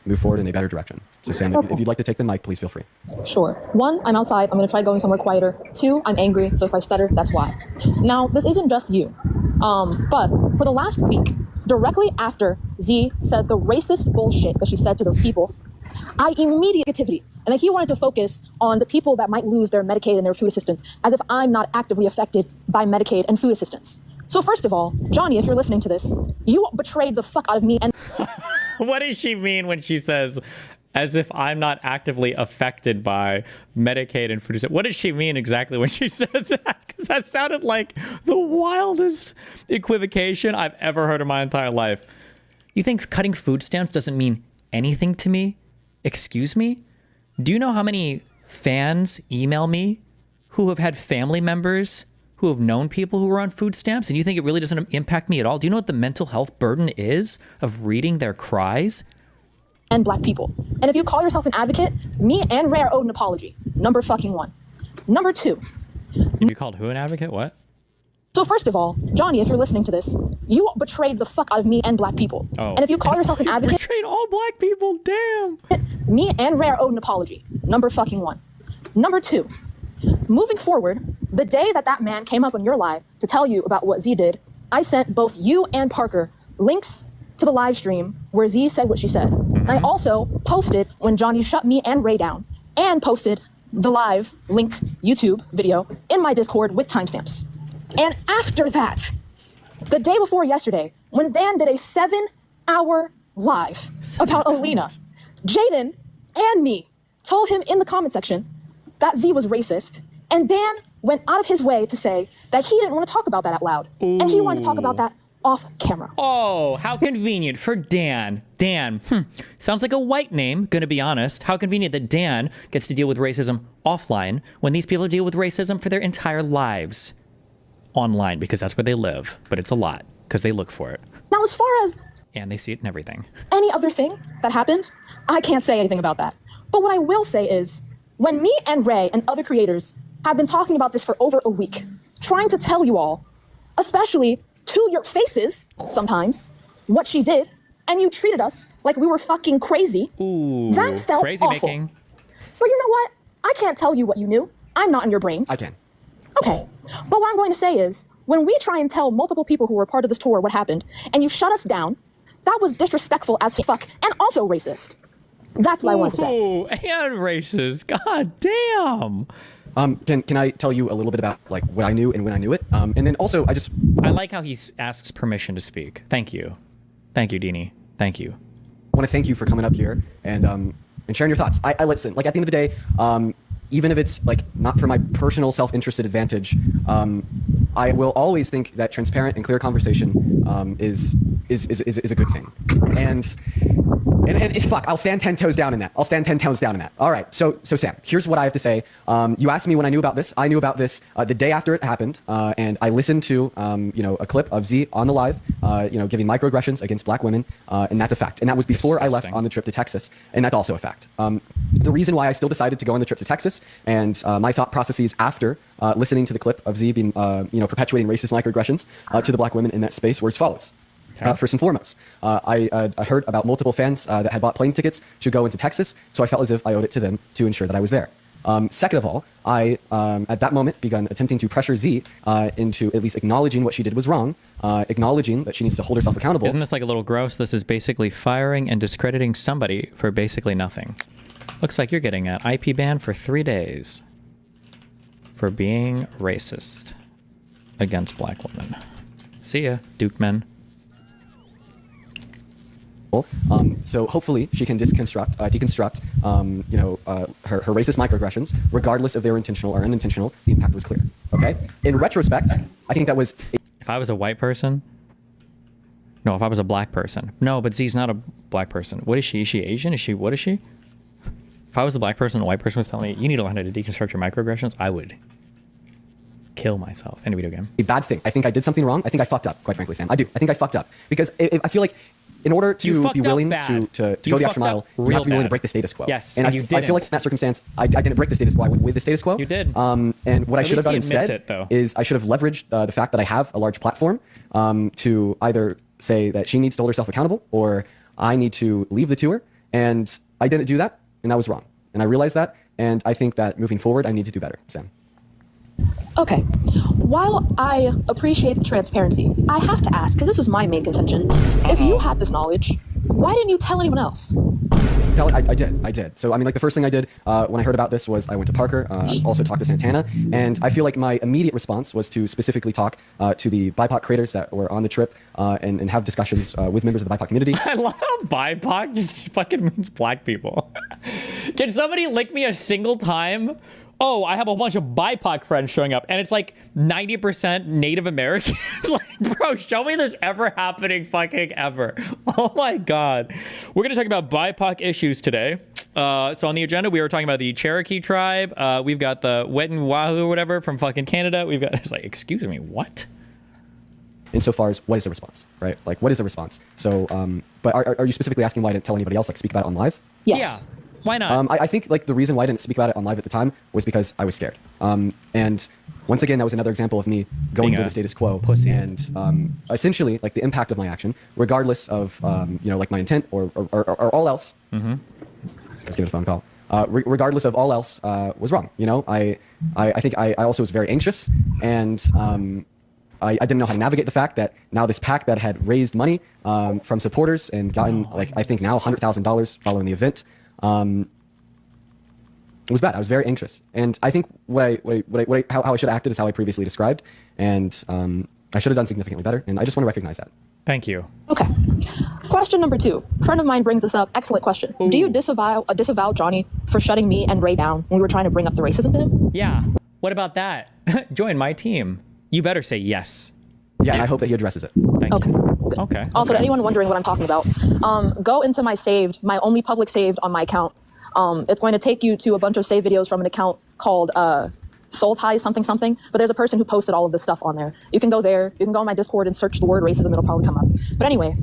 move forward in a better direction. So Sam, if you'd like to take the mic, please feel free. Sure. 1, I'm outside. I'm going to try going somewhere quieter. 2, I'm angry, so if I stutter, that's why. Now, this isn't just you, but for the last week, directly after Z said the racist bullshit that she said to those people, I immediately negativity, and that he wanted to focus on the people that might lose their Medicaid and their food assistance, as if I'm not actively affected by Medicaid and food assistance. So first of all, Johnny, if you're listening to this, you betrayed the fuck out of me. And what does she mean when she says, as if I'm not actively affected by Medicaid and food assistance? What does she mean exactly when she says that? Because that sounded like the wildest equivocation I've ever heard in my entire life. You think cutting food stamps doesn't mean anything to me? Excuse me? Do you know how many fans email me who have had family members who have known people who are on food stamps, and you think it really doesn't impact me at all? Do you know what the mental health burden is of reading their cries? And black people. And if you call yourself an advocate, me and Ray are owed an apology. Number fucking 1. Number 2. You called who an advocate? What? So first of all, Johnny, if you're listening to this, you betrayed the fuck out of me and black people. Oh. And if you call yourself an advocate, betrayed all black people. Damn. Me and Ray are owed an apology. Number fucking 1. Number 2. Moving forward, the day that man came up on your live to tell you about what Z did, I sent both you and Parker links to the live stream where Z said what she said. And I also posted when Johnny shut me and Ray down, and posted the live linked YouTube video in my Discord with timestamps. And after that, the day before yesterday, when Dan did a 7-hour live about Alina, Jaden and me told him in the comment section that Z was racist, and Dan went out of his way to say that he didn't want to talk about that out loud. Ooh. And he wanted to talk about that off camera. Oh, how convenient for Dan. Dan, sounds like a white name, gonna be honest. How convenient that Dan gets to deal with racism offline when these people deal with racism for their entire lives online, because that's where they live. But it's a lot, because they look for it. Now, as far as... And they see it in everything. Any other thing that happened, I can't say anything about that. But what I will say is, when me and Ray and other creators have been talking about this for over a week, trying to tell you all, especially to your faces sometimes, what she did, and you treated us like we were fucking crazy. Ooh, that felt crazy awful. making. So you know what? I can't tell you what you knew. I'm not in your brain. I can. Okay. But what I'm going to say is, when we try and tell multiple people who were part of this tour what happened, and you shut us down, that was disrespectful as fuck and also racist. That's what I wanted to say. Ooh, and racist. God damn. Can I tell you a little bit about like what I knew and when I knew it? And then also I like how he asks permission to speak. Thank you. Thank you, Deanie. Thank you. I want to thank you for coming up here and sharing your thoughts. I listen. Like at the end of the day, even if it's like not for my personal self-interested advantage, I will always think that transparent and clear conversation is a good thing. And fuck, I'll stand 10 toes down in that. I'll stand 10 toes down in that. All right. So Sam, here's what I have to say. You asked me when I knew about this. I knew about this the day after it happened, and I listened to a clip of Z on the live, giving microaggressions against black women, and that's a fact. And that was before I left on the trip to Texas, and that's also a fact. The reason why I still decided to go on the trip to Texas and my thought processes after listening to the clip of Z being perpetuating racist microaggressions to the black women in that space were as follows. First and foremost, I heard about multiple fans that had bought plane tickets to go into Texas, so I felt as if I owed it to them to ensure that I was there. Second of all, I, at that moment, begun attempting to pressure Z into at least acknowledging what she did was wrong, acknowledging that she needs to hold herself accountable. Isn't this like a little gross? This is basically firing and discrediting somebody for basically nothing. Looks like you're getting an IP ban for 3 days for being racist against black women. See ya, Duke men. So hopefully she can deconstruct her racist microaggressions, regardless if they were intentional or unintentional. The impact was clear. Okay. In retrospect, I think that was. If I was a white person, no. If I was a black person, no. But Z's not a black person. What is she? Is she Asian? Is she? What is she? If I was a black person, and a white person was telling me you need to learn how to deconstruct your microaggressions, I would kill myself in a video game. A bad thing. I think I did something wrong. I think I fucked up. Quite frankly, Sam, I do. I think I fucked up because I feel like. In order to be willing to go the extra mile, you have to be willing to break the status quo. Yes, and you didn't. I feel like in that circumstance, I didn't break the status quo. I went with the status quo. You did. And what I should have done instead is I should have leveraged the fact that I have a large platform to either say that she needs to hold herself accountable or I need to leave the tour. And I didn't do that, and that was wrong. And I realized that, and I think that moving forward, I need to do better, Sam. Okay. While I appreciate the transparency, I have to ask, because this was my main contention, if you had this knowledge, why didn't you tell anyone else? I did. So, I mean, like the first thing I did when I heard about this was I went to Parker, also talked to Santana, and I feel like my immediate response was to specifically talk to the BIPOC creators that were on the trip and have discussions with members of the BIPOC community. I love how BIPOC just fucking means black people. Can somebody lick me a single time? Oh, I have a bunch of BIPOC friends showing up, and it's like 90% Native Americans. Like, bro, show me this ever happening fucking ever. Oh my God. We're going to talk about BIPOC issues today. So on the agenda, we were talking about the Cherokee tribe. We've got the Wet'en Wahoo or whatever from fucking Canada. We've got, it's like, excuse me, what? Insofar as what is the response, right? Like, what is the response? So, but are you specifically asking why I didn't tell anybody else, like speak about it on live? Yes. Yeah. Why not? I think like the reason why I didn't speak about it on live at the time was because I was scared. And once again, that was another example of me going with the status quo. Pussy. And essentially, like the impact of my action, regardless of like my intent or all else. Mm-hmm. Let's get a phone call. Regardless of all else, was wrong. I think I also was very anxious, and I didn't know how to navigate the fact that now this PAC that had raised money from supporters and gotten I think now $100,000 following the event. It was bad. I was very anxious, and I think how I should have acted is how I previously described, and I should have done significantly better. And I just want to recognize that. Thank you. Okay. Question number 2. A friend of mine brings this up. Excellent question. Ooh. Do you disavow Johnny for shutting me and Ray down when we were trying to bring up the racism to him? Yeah. What about that? Join my team. You better say yes. Yeah, and I hope that he addresses it. Thank you. Good. Okay. Also, to anyone wondering what I'm talking about, go into my only public saved on my account. It's going to take you to a bunch of saved videos from an account called Soul Ties something, but there's a person who posted all of this stuff on there. You can go there, you can go on my Discord and search the word racism, it'll probably come up. But anyway,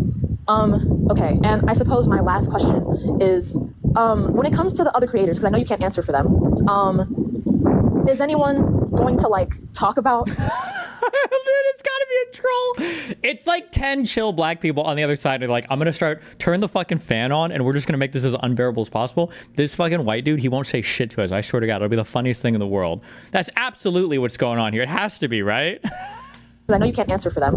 okay, and I suppose my last question is, when it comes to the other creators, because I know you can't answer for them, is anyone going to like talk about... It's gotta be a troll. It's like 10 chill black people on the other side are like, I'm gonna turn the fucking fan on and we're just gonna make this as unbearable as possible. This fucking white dude, he won't say shit to us. I swear to God, it'll be the funniest thing in the world. That's absolutely what's going on here. It has to be, right? I know you can't answer for them.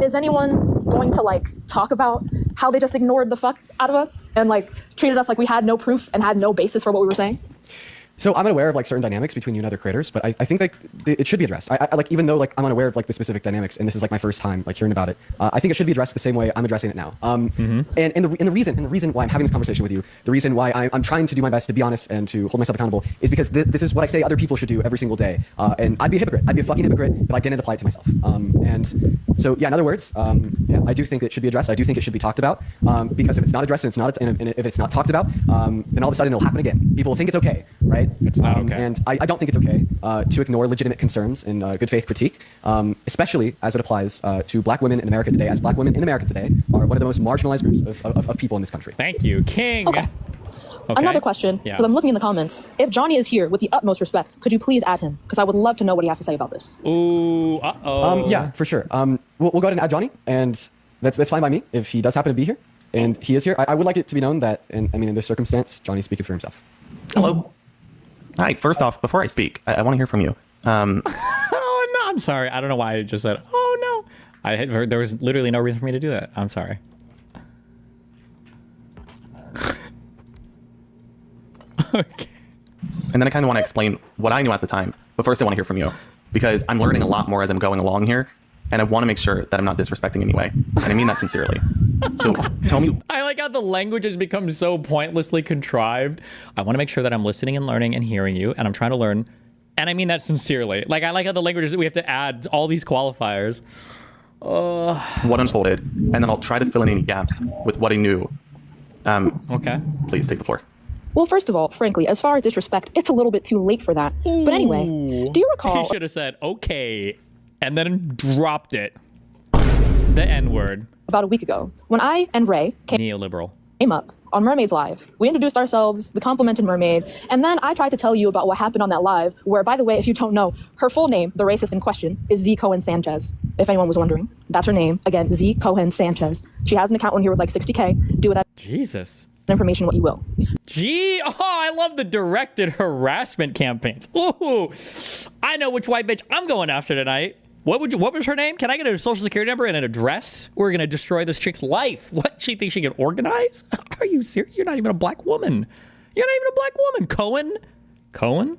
Is anyone going to like talk about how they just ignored the fuck out of us and like treated us like we had no proof and had no basis for what we were saying? So I'm unaware of like certain dynamics between you and other creators, but I think like it should be addressed. I like, even though like I'm unaware of like the specific dynamics, and this is like my first time like hearing about it, I think it should be addressed the same way I'm addressing it now. And the reason why I'm having this conversation with you, the reason why I'm trying to do my best to be honest and to hold myself accountable is because this is what I say other people should do every single day. And I'd be a hypocrite. I'd be a fucking hypocrite if I didn't apply it to myself. And so yeah, in other words, yeah, I do think it should be addressed. I do think it should be talked about, because if it's not addressed and if it's not talked about, then all of a sudden it'll happen again. People will think it's okay, right? It's not okay. And I don't think it's okay to ignore legitimate concerns in good faith critique, especially as it applies to black women in America today, as black women in America today are one of the most marginalized groups of people in this country. Thank you, King. Okay. Another question, because I'm looking in the comments. If Johnny is here with the utmost respect, could you please add him? Because I would love to know what he has to say about this. Ooh, uh-oh. Yeah, for sure. We'll go ahead and add Johnny, and that's fine by me if he does happen to be here. And he is here. I would like it to be known that, in this circumstance, Johnny's speaking for himself. Hello. Hi, first off, before I speak, I want to hear from you. Oh, no, I'm sorry. I don't know why I just said, oh, no. I had heard there was literally no reason for me to do that. I'm sorry. Okay. And then I kind of want to explain what I knew at the time. But first, I want to hear from you, because I'm learning a lot more as I'm going along here. And I want to make sure that I'm not disrespecting in any way. And I mean that sincerely. So tell me. I like how the language has become so pointlessly contrived. I want to make sure that I'm listening and learning and hearing you. And I'm trying to learn. And I mean that sincerely. Like, I like how the language is, we have to add all these qualifiers. What unfolded. And then I'll try to fill in any gaps with what I knew. Okay. Please take the floor. Well, first of all, frankly, as far as disrespect, it's a little bit too late for that. Ooh. But anyway, do you recall? He should have said, okay, and then dropped it. The N-word. About a week ago, when I and Ray Neoliberal. came up on Mermaids Live, we introduced ourselves, we complimented Mermaid, and then I tried to tell you about what happened on that live, where, by the way, if you don't know, her full name, the racist in question, is Z. Cohen Sanchez, if anyone was wondering. That's her name. Again, Z. Cohen Sanchez. She has an account on here with like 60K. Do with that Jesus. information what you will. I love the directed harassment campaigns. Ooh, I know which white bitch I'm going after tonight. What was her name? Can I get a social security number and an address? We're gonna destroy this chick's life. What, she thinks she can organize? Are you serious? You're not even a black woman. You're not even a black woman. Cohen?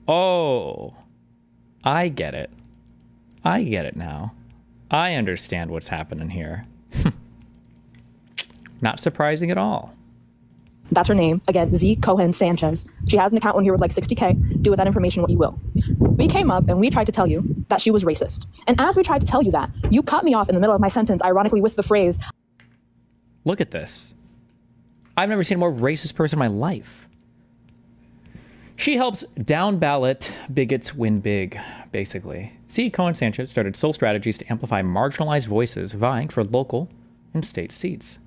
Oh, I get it. I get it now. I understand what's happening here. Not surprising at all. That's her name. Again, Z. Cohen Sanchez. She has an account on here with like 60K. Do with that information what you will. We came up and we tried to tell you that she was racist. And as we tried to tell you that, you cut me off in the middle of my sentence, ironically with the phrase, look at this. I've never seen a more racist person in my life. She helps down ballot bigots win big, basically. Z. Cohen Sanchez started Soul Strategies to amplify marginalized voices vying for local and state seats.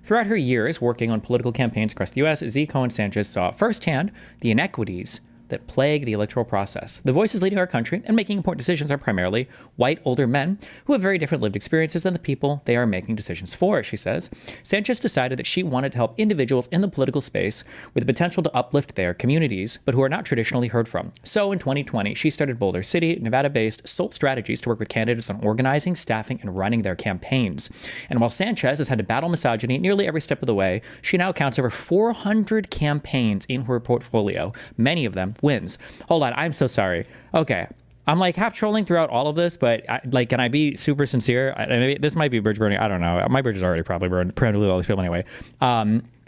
Throughout her years working on political campaigns across the U.S., Z. Cohen Sanchez saw firsthand the inequities that plague the electoral process. The voices leading our country and making important decisions are primarily white, older men who have very different lived experiences than the people they are making decisions for, she says. Sanchez decided that she wanted to help individuals in the political space with the potential to uplift their communities, but who are not traditionally heard from. So in 2020, she started Boulder City, Nevada-based Soul Strategies to work with candidates on organizing, staffing, and running their campaigns. And while Sanchez has had to battle misogyny nearly every step of the way, she now counts over 400 campaigns in her portfolio, many of them wins. Hold on, I'm so sorry. Okay, I'm like half trolling throughout all of this, but can I be super sincere? This might be bridge burning. I don't know. My bridge is already probably burned. Probably all these people anyway.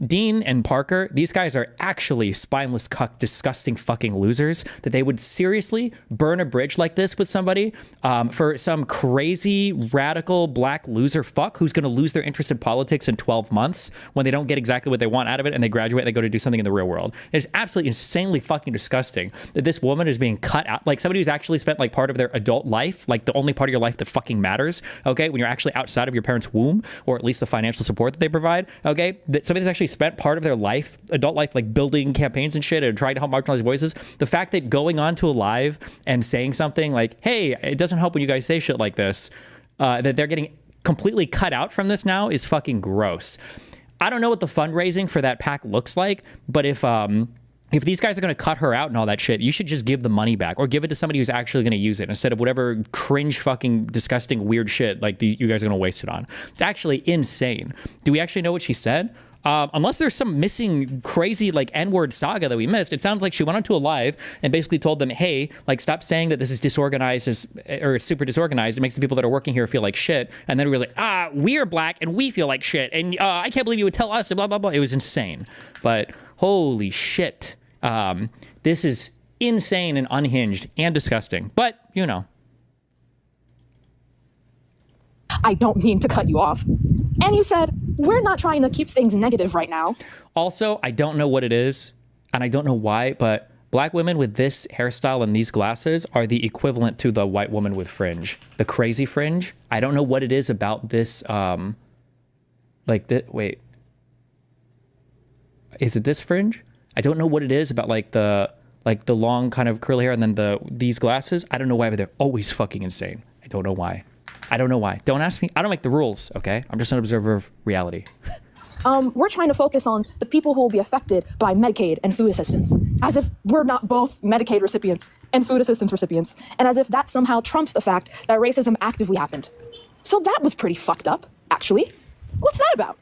Dean and Parker, these guys are actually spineless, cuck, disgusting fucking losers that they would seriously burn a bridge like this with somebody for some crazy radical black loser fuck who's going to lose their interest in politics in 12 months when they don't get exactly what they want out of it and they graduate and they go to do something in the real world. It's absolutely insanely fucking disgusting that this woman is being cut out, like somebody who's actually spent like part of their adult life, like the only part of your life that fucking matters, okay, when you're actually outside of your parents' womb, or at least the financial support that they provide, okay, that somebody's actually spent part of their life, adult life, like building campaigns and shit and trying to help marginalized voices. The fact that going on to a live and saying something like, hey, it doesn't help when you guys say shit like this, that they're getting completely cut out from this now is fucking gross. I don't know what the fundraising for that PAC looks like, but if if these guys are going to cut her out and all that shit, you should just give the money back or give it to somebody who's actually going to use it instead of whatever cringe, fucking, disgusting, weird shit like you guys are going to waste it on. It's actually insane. Do we actually know what she said? Unless there's some missing crazy like N-word saga that we missed, it sounds like she went onto a live and basically told them, hey, like stop saying that this is disorganized or super disorganized. It makes the people that are working here feel like shit. And then we were like, we're black and we feel like shit. And I can't believe you would tell us to blah, blah, blah. It was insane. But holy shit. This is insane and unhinged and disgusting. But, you know. I don't mean to cut you off. And you said, we're not trying to keep things negative right now. Also, I don't know what it is, and I don't know why, but black women with this hairstyle and these glasses are the equivalent to the white woman with fringe. The crazy fringe. I don't know what it is about this, wait. Is it this fringe? I don't know what it is about the long kind of curly hair and then these glasses. I don't know why, but they're always fucking insane. I don't know why. I don't know why. Don't ask me. I don't make the rules, okay? I'm just an observer of reality. We're trying to focus on the people who will be affected by Medicaid and food assistance, as if we're not both Medicaid recipients and food assistance recipients, and as if that somehow trumps the fact that racism actively happened. So that was pretty fucked up, actually. What's that about?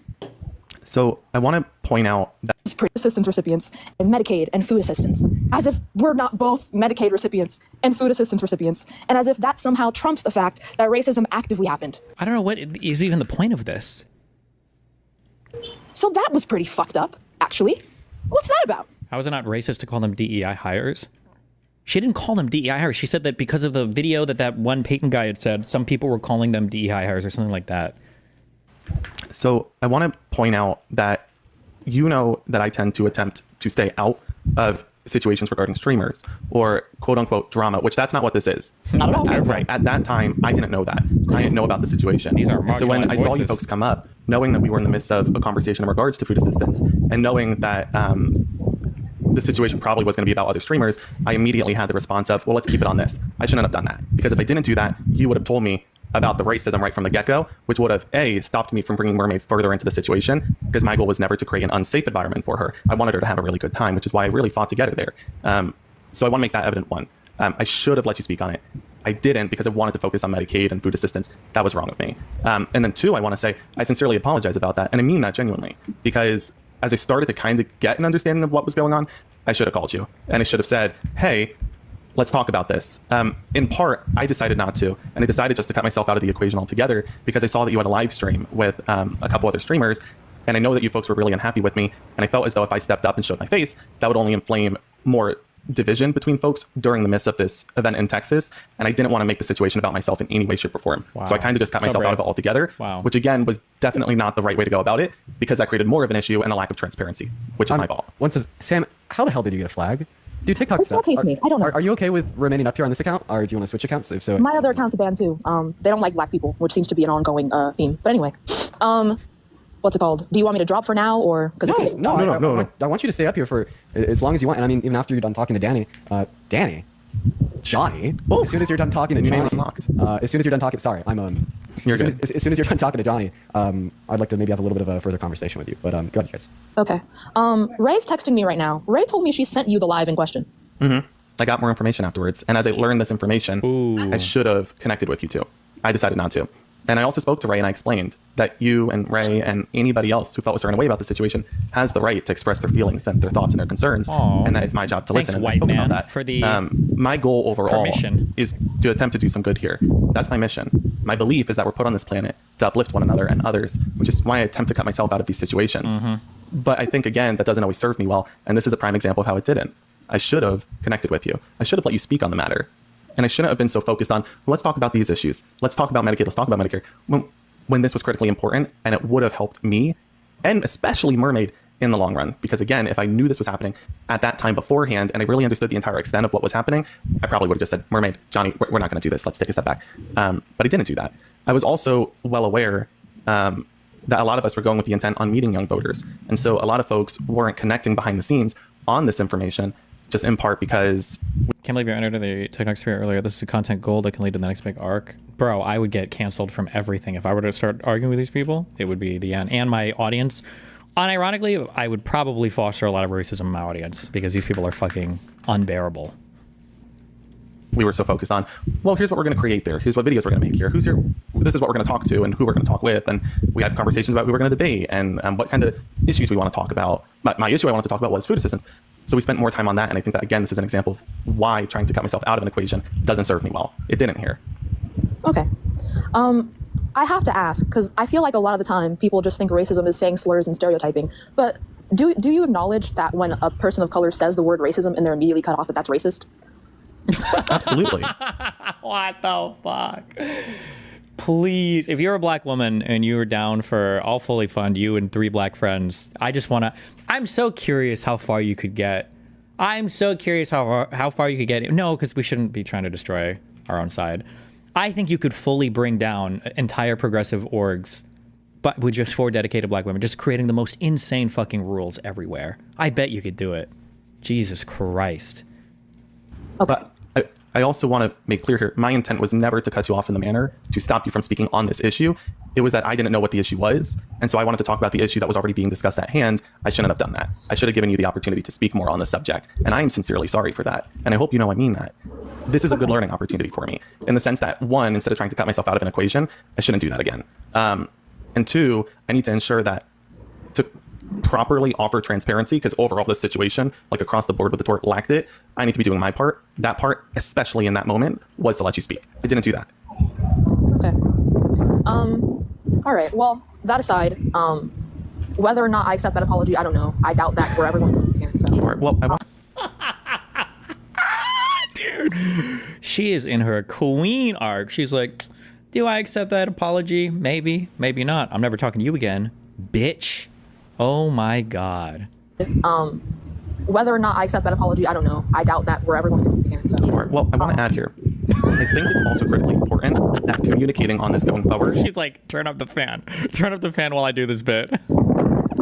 So I want to point out that assistance recipients and Medicaid and food assistance, as if we're not both Medicaid recipients and food assistance recipients, and as if that somehow trumps the fact that racism actively happened. I don't know what is even the point of this. So that was pretty fucked up, actually. What's that about? How is it not racist to call them DEI hires? She didn't call them DEI hires. She said that because of the video that one Peyton guy had said, some people were calling them DEI hires or something like that. So I want to point out that you know that I tend to attempt to stay out of situations regarding streamers or quote unquote drama, which that's not what this is. Not at all. Right. At that time, I didn't know that. I didn't know about the situation. These are and so when I saw you folks come up, knowing that we were in the midst of a conversation in regards to food assistance and knowing that the situation probably was going to be about other streamers, I immediately had the response of, well, let's keep it on this. I shouldn't have done that because if I didn't do that, you would have told me about the racism right from the get-go, which would have stopped me from bringing Mermaid further into the situation because my goal was never to create an unsafe environment for her. I wanted her to have a really good time, which is why I really fought to get her there. So I want to make that evident. One, I should have let you speak on it. I didn't because I wanted to focus on Medicaid and food assistance. That was wrong of me. And then two, I want to say I sincerely apologize about that, and I mean that genuinely because as I started to kind of get an understanding of what was going on, I should have called you and I should have said, hey, let's talk about this. In part, I decided not to, and I decided just to cut myself out of the equation altogether because I saw that you had a live stream with a couple other streamers, and I know that you folks were really unhappy with me, and I felt as though if I stepped up and showed my face, that would only inflame more division between folks during the midst of this event in Texas, and I didn't want to make the situation about myself in any way, shape, or form. Wow. So I kind of just cut myself out of it altogether, which again was definitely not the right way to go about it because that created more of an issue and a lack of transparency, which is my fault. Sam, how the hell did you get a flag? Dude, TikTok It's okay to me. I don't know. Are you okay with remaining up here on this account, or do you want to switch accounts? If so, My other account's banned too. They don't like black people, which seems to be an ongoing theme. But anyway, what's it called? Do you want me to drop for now, or No. I want you to stay up here for as long as you want. And I mean, even after you're done talking to Johnny. As soon as you're done talking to Johnny, as soon as you're done talking, sorry, I'm You're as soon as you're done talking to Johnny, I'd like to maybe have a little bit of a further conversation with you. But go ahead, guys. Okay. Ray's texting me right now. Ray told me she sent you the live in question. Mm-hmm. I got more information afterwards, and as I learned this information, I should have connected with you two. I decided not to. And I also spoke to Ray and I explained that you and Ray and anybody else who felt a certain way about the situation has the right to express their feelings and their thoughts and their concerns, and that it's my job to listen. And I spoke about that. For the my goal overall is to attempt to do some good here. That's my mission. My belief is that we're put on this planet to uplift one another and others, which is why I attempt to cut myself out of these situations. But I think, again, that doesn't always serve me well, and this is a prime example of how it didn't. I should have connected with you. I should have let you speak on the matter. And I shouldn't have been so focused on, well, let's talk about these issues. Let's talk about Medicaid. Let's talk about Medicare. When this was critically important, and it would have helped me, and especially Mermaid, in the long run. Because again, if I knew this was happening at that time beforehand, and I really understood the entire extent of what was happening, I probably would have just said, Mermaid, Johnny, we're not going to do this. Let's take a step back. But I didn't do that. I was also well aware that a lot of us were going with the intent on meeting young voters. And so a lot of folks weren't connecting behind the scenes on this information, just in part because... Can't believe you entered the TikTok sphere earlier. This is a content goal that can lead to the next big arc. Bro, I would get canceled from everything. If I were to start arguing with these people, it would be the end. And my audience Unironically, I would probably foster a lot of racism in my audience because these people are fucking unbearable. We were so focused on, well, here's what we're going to create there. Here's what videos we're going to make here. Who's here? This is what we're going to talk to and who we're going to talk with. And we had conversations about who we're going to debate and what kind of issues we want to talk about. My issue I wanted to talk about was food assistance. So we spent more time on that. And I think that, again, this is an example of why trying to cut myself out of an equation doesn't serve me well. It didn't here. Okay. I have to ask, because I feel like a lot of the time people just think racism is saying slurs and stereotyping. But do you acknowledge that when a person of color says the word racism and they're immediately cut off, that's racist? Absolutely. What the fuck? Please, if you're a black woman and you're down for, I'll fully fund you and 3 black friends. I'm so curious how far you could get. I'm so curious how far you could get. No, because we shouldn't be trying to destroy our own side. I think you could fully bring down entire progressive orgs, but with just 4 dedicated black women, just creating the most insane fucking rules everywhere. I bet you could do it. Jesus Christ. Okay. But I also want to make clear here, my intent was never to cut you off in the manner to stop you from speaking on this issue. It was that I didn't know what the issue was. And so I wanted to talk about the issue that was already being discussed at hand. I shouldn't have done that. I should have given you the opportunity to speak more on the subject. And I am sincerely sorry for that. And I hope you know I mean that. This is a good learning opportunity for me in the sense that, 1, instead of trying to cut myself out of an equation, I shouldn't do that again. And 2, I need to ensure that to properly offer transparency, because overall this situation, like across the board with the tort, lacked it. I need to be doing my part. That part, especially in that moment, was to let you speak. I didn't do that. Okay. All right. Well, that aside, whether or not I accept that apology, I don't know. I doubt that we're ever going to speak again. So. Sure. Well, I want. Dude, she is in her queen arc. She's like, do I accept that apology? Maybe, maybe not. I'm never talking to you again, bitch. Oh my God. Whether or not I accept that apology, I don't know. I doubt that we're ever going to speak again. So. Sure. Well, I want to add here. I think it's also critically important that communicating on this going forward. She's like, turn up the fan. Turn up the fan while I do this bit.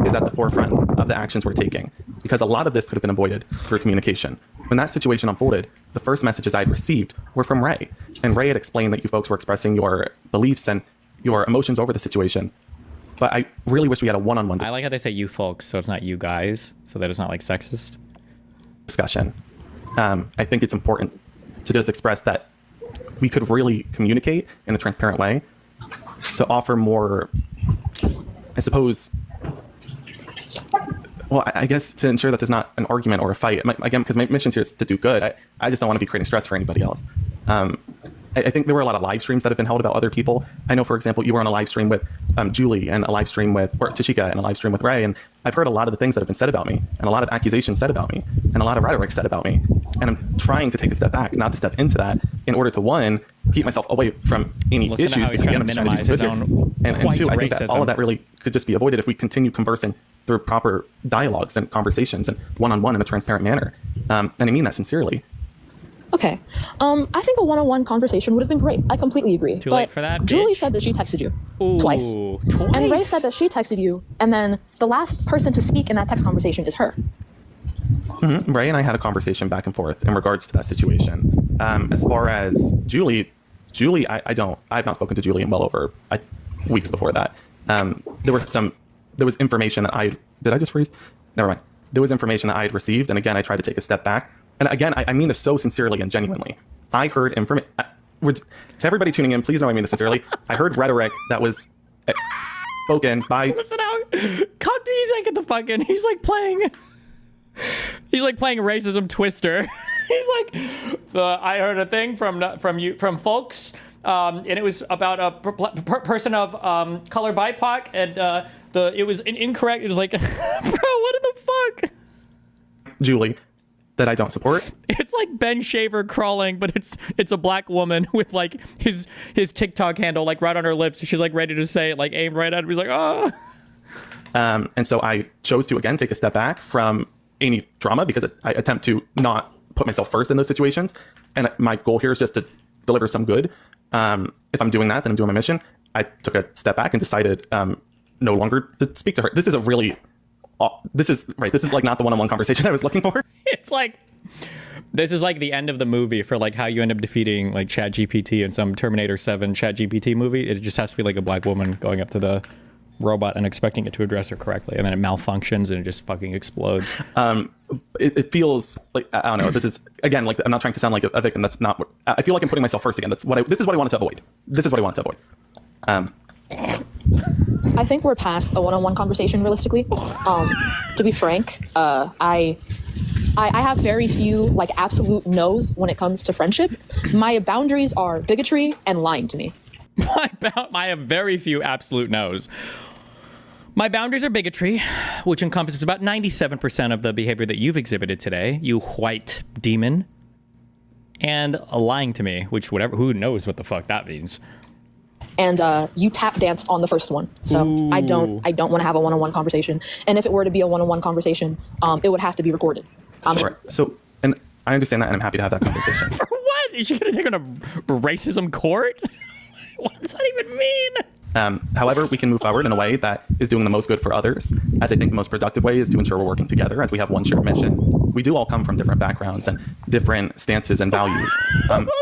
Is at the forefront of the actions we're taking. Because a lot of this could have been avoided through communication. When that situation unfolded, the first messages I'd received were from Ray. And Ray had explained that you folks were expressing your beliefs and your emotions over the situation. But I really wish we had a one-on-one I like how they say you folks, so it's not you guys, so that it's not like sexist discussion. I think it's important to just express that we could really communicate in a transparent way to offer more, I suppose, well, I guess to ensure that there's not an argument or a fight. Again, because my mission here is to do good. I just don't want to be creating stress for anybody else. I think there were a lot of live streams that have been held about other people. I know, for example, you were on a live stream with Julie and a live stream with Tashika and a live stream with Ray. And I've heard a lot of the things that have been said about me and a lot of accusations said about me and a lot of rhetoric said about me. And I'm trying to take a step back, not to step into that in order to, 1, keep myself away from any Listen issues. to how he's trying to minimize his own and 2, I think that all racism. of that really could just be avoided if we continue conversing through proper dialogues and conversations and one-on-one in a transparent manner. And I mean that sincerely. Okay. I think a one-on-one conversation would have been great. I completely agree. Too but late for that, Julie bitch. said that she texted you twice. And Ray said that she texted you, and then the last person to speak in that text conversation is her. Mm-hmm. Ray and I had a conversation back and forth in regards to that situation. As far as Julie, I've not spoken to Julie in well over weeks before that. There was information that did I just freeze? Never mind. There was information that I had received, and again, I tried to take a step back. And again, I mean this so sincerely and genuinely. I heard information. To everybody tuning in, please know I mean this sincerely. I heard rhetoric that was spoken by. Listen out, Cock, he's like at the fucking. He's like playing racism Twister. He's like, I heard a thing from folks, and it was about a person of color BIPOC, and it was incorrect. It was like, bro, what in the fuck? Julie, that I don't support. It's like Ben Shaver crawling, but it's a black woman with like his TikTok handle like right on her lips. She's like ready to say it, like aimed right at him. He's like, oh. And so I chose to again take a step back from any drama because I attempt to not put myself first in those situations. And my goal here is just to deliver some good. If I'm doing that, then I'm doing my mission. I took a step back and decided no longer to speak to her. This is like not the one-on-one conversation I was looking for. It's like, this is like the end of the movie for like how you end up defeating like ChatGPT in some Terminator 7 ChatGPT movie. It just has to be like a black woman going up to the robot and expecting it to address her correctly, and then it malfunctions and it just fucking explodes. It feels like, I don't know, this is, again, like, I'm not trying to sound like a victim. That's not what, I feel like I'm putting myself first again. This is what I wanted to avoid. I think we're past a one-on-one conversation realistically. To be frank, I have very few like absolute no's when it comes to friendship. My boundaries are bigotry and lying to me. I have very few absolute no's. My boundaries are bigotry, which encompasses about 97% of the behavior that you've exhibited today, you white demon, and lying to me, which who knows what the fuck that means. And you tap danced on the first one, so ooh. I don't want to have a one-on-one conversation. And if it were to be a one-on-one conversation, it would have to be recorded. Sure. So, and I understand that, and I'm happy to have that conversation. For what? Is she going to take her to racism court? What does that even mean? However, we can move forward in a way that is doing the most good for others. As I think the most productive way is to ensure we're working together as we have one shared mission. We do all come from different backgrounds and different stances and values. Listen to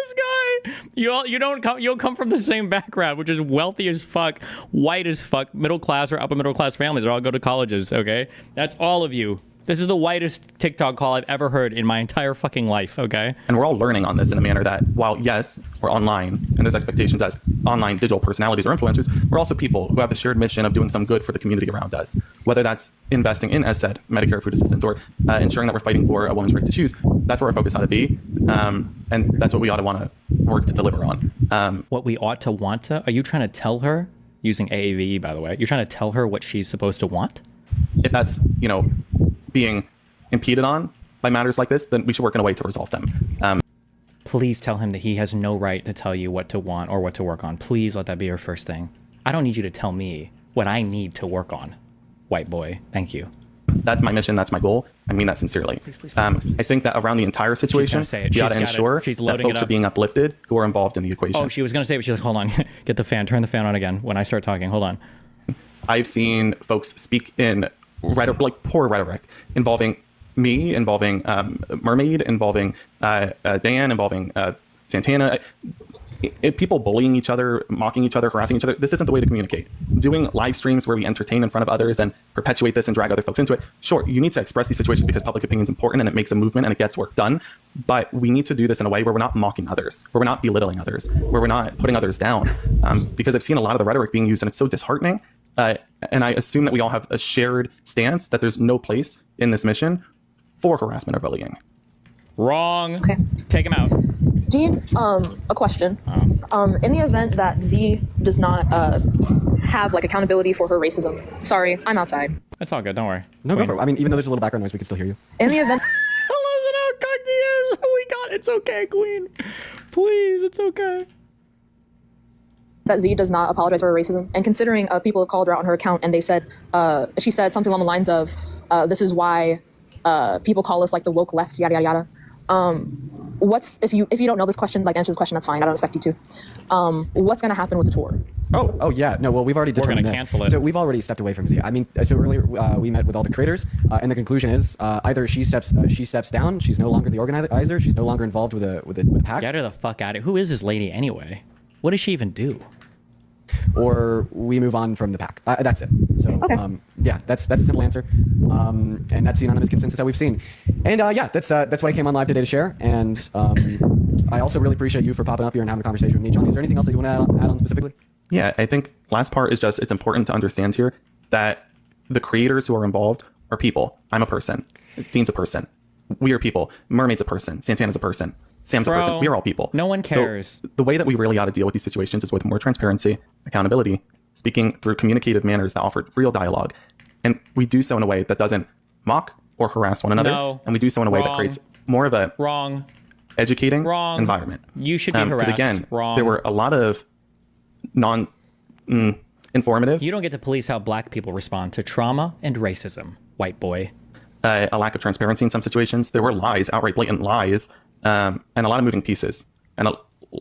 this guy. You'll come from the same background, which is wealthy as fuck, white as fuck, middle class or upper middle class families that all go to colleges. Okay, that's all of you. This is the whitest TikTok call I've ever heard in my entire fucking life, okay? And we're all learning on this in a manner that, while yes, we're online, and there's expectations as online digital personalities or influencers, we're also people who have the shared mission of doing some good for the community around us. Whether that's investing in, as said, Medicare food assistance, or ensuring that we're fighting for a woman's right to choose, that's where our focus ought to be. And that's what we ought to want to work to deliver on. What we ought to want to? Are you trying to tell her, using AAVE, by the way, you're trying to tell her what she's supposed to want? If that's, being impeded on by matters like this, then we should work in a way to resolve them. Please tell him that he has no right to tell you what to want or what to work on. Please let that be your first thing. I don't need you to tell me what I need to work on, white boy. Thank you. That's my mission. That's my goal. I mean that sincerely. Please. I think that around the entire situation, we ought to ensure that folks are being uplifted who are involved in the equation. Oh, she was going to say it, but she's like, hold on. Get the fan. Turn the fan on again when I start talking. Hold on. I've seen folks speak in poor rhetoric involving me, involving Mermaid, involving Dan, involving Santana. People bullying each other, mocking each other, harassing each other. This isn't the way to communicate. Doing live streams where we entertain in front of others and perpetuate this and drag other folks into it. Sure, you need to express these situations because public opinion is important and it makes a movement and it gets work done. But we need to do this in a way where we're not mocking others, where we're not belittling others, where we're not putting others down. Because I've seen a lot of the rhetoric being used and it's so disheartening. And I assume that we all have a shared stance that there's no place in this mission for harassment or bullying. Wrong. Okay. Take him out. Dean, a question. In the event that Z does not have like accountability for her racism, sorry, I'm outside. It's all good. Don't worry. No, I mean, even though there's a little background noise, we can still hear you. In the event. Listen how cocked he is. We got it. It's okay, Queen. Please, it's okay. That Z does not apologize for her racism, and considering people have called her out on her account and they said she said something along the lines of this is why people call us like the woke left, yada yada yada. What's if you don't know this question, like answer this question, that's fine, I don't expect you to. What's going to happen with the tour? Oh yeah, no, well, we've already determined We're going to cancel it. So we've already stepped away from Z. I mean, so earlier we met with all the creators, and the conclusion is either she steps down, she's no longer the organizer, she's no longer involved with the pack. Get her the fuck out of it. Who is this lady anyway? What does she even do? Or we move on from the pack. That's it. So okay. Yeah, that's a simple answer, and that's the unanimous consensus that we've seen. And yeah, that's what I came on live today to share. And I also really appreciate you for popping up here and having a conversation with me, Johnny. Is there anything else that you want to add on specifically? Yeah, I think last part is just it's important to understand here that the creators who are involved are people. I'm a person. Dean's a person. We are people. Mermaid's a person. Santana's a person. Sam's a person. We are all people. No one cares. So the way that we really ought to deal with these situations is with more transparency, accountability, speaking through communicative manners that offer real dialogue. And we do so in a way that doesn't mock or harass one another. No. And we do so in a way that creates more of a educating environment. You should be harassed. Because again, there were a lot of informative. You don't get to police how black people respond to trauma and racism, white boy. A lack of transparency in some situations. There were lies, outright blatant lies. And a lot of moving pieces and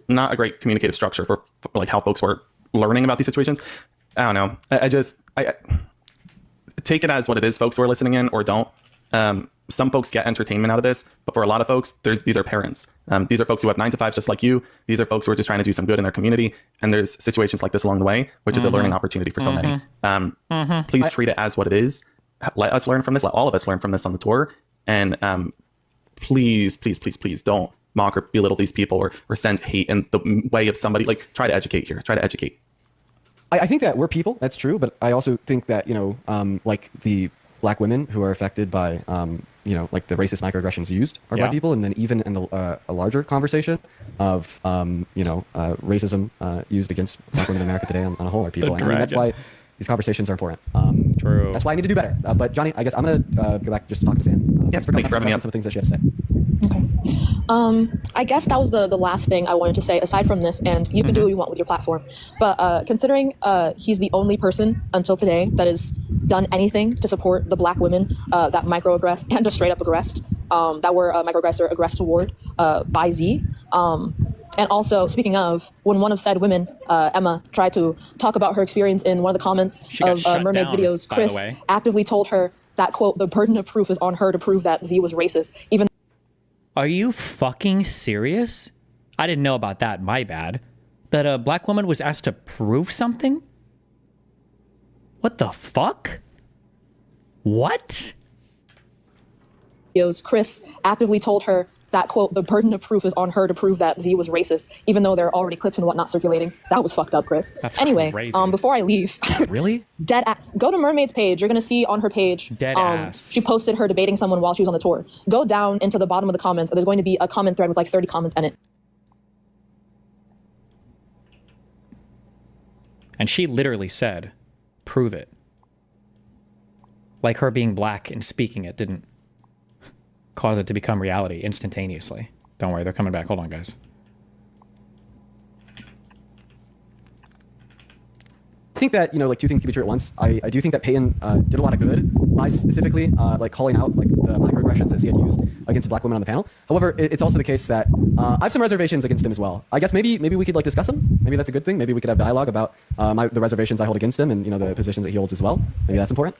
not a great communicative structure for like how folks were learning about these situations. I don't know. I take it as what it is, folks who are listening in or don't. some folks get entertainment out of this, but for a lot of folks, these are parents. These are folks who have 9 to 5 just like you. These are folks who are just trying to do some good in their community. And there's situations like this along the way, which is a learning opportunity for so many. Please treat it as what it is. Let us learn from this. Let all of us learn from this on the tour. And please, please, please, please don't mock or belittle these people or send hate in the way of somebody. Like, try to educate here. Try to educate. I think that we're people. That's true. But I also think that, like the Black women who are affected by, like the racist microaggressions used are Black people. And then even in the a larger conversation of, racism used against Black women in America today on a whole are people. And I mean, that's why these conversations are important. True. That's why I need to do better. But Johnny, I guess I'm going to go back just to talk to Sam. Thanks for coming up some of the things that she had to say. I guess that was the last thing I wanted to say, aside from this, and you can do what you want with your platform. But considering he's the only person until today that has done anything to support the Black women that microaggressed and just straight up aggressed, that were aggressed toward by Z. And also, speaking of, when one of said women, Emma, tried to talk about her experience in one of the comments of Mermaid's videos, Chris actively told her that, quote, the burden of proof is on her to prove that Z was racist, even. Are you fucking serious? I didn't know about that. My bad. That a Black woman was asked to prove something? What the fuck? What? Chris actively told her that, quote, the burden of proof is on her to prove that Z was racist, even though there are already clips and whatnot circulating. That was fucked up, Chris. That's anyway, crazy. Before I leave. Really? Go to Mermaid's page. You're going to see on her page. She posted her debating someone while she was on the tour. Go down into the bottom of the comments. There's going to be a comment thread with like 30 comments in it. And she literally said, prove it. Like her being Black and speaking it didn't cause it to become reality instantaneously. Don't worry, they're coming back. Hold on, guys. I think that, like two things can be true at once. I do think that Peyton did a lot of good by specifically like calling out like the microaggressions that he had used against the Black women on the panel. However, it's also the case that I have some reservations against him as well. I guess maybe we could like discuss them. Maybe that's a good thing. Maybe we could have dialogue about the reservations I hold against him and the positions that he holds as well. Maybe that's important.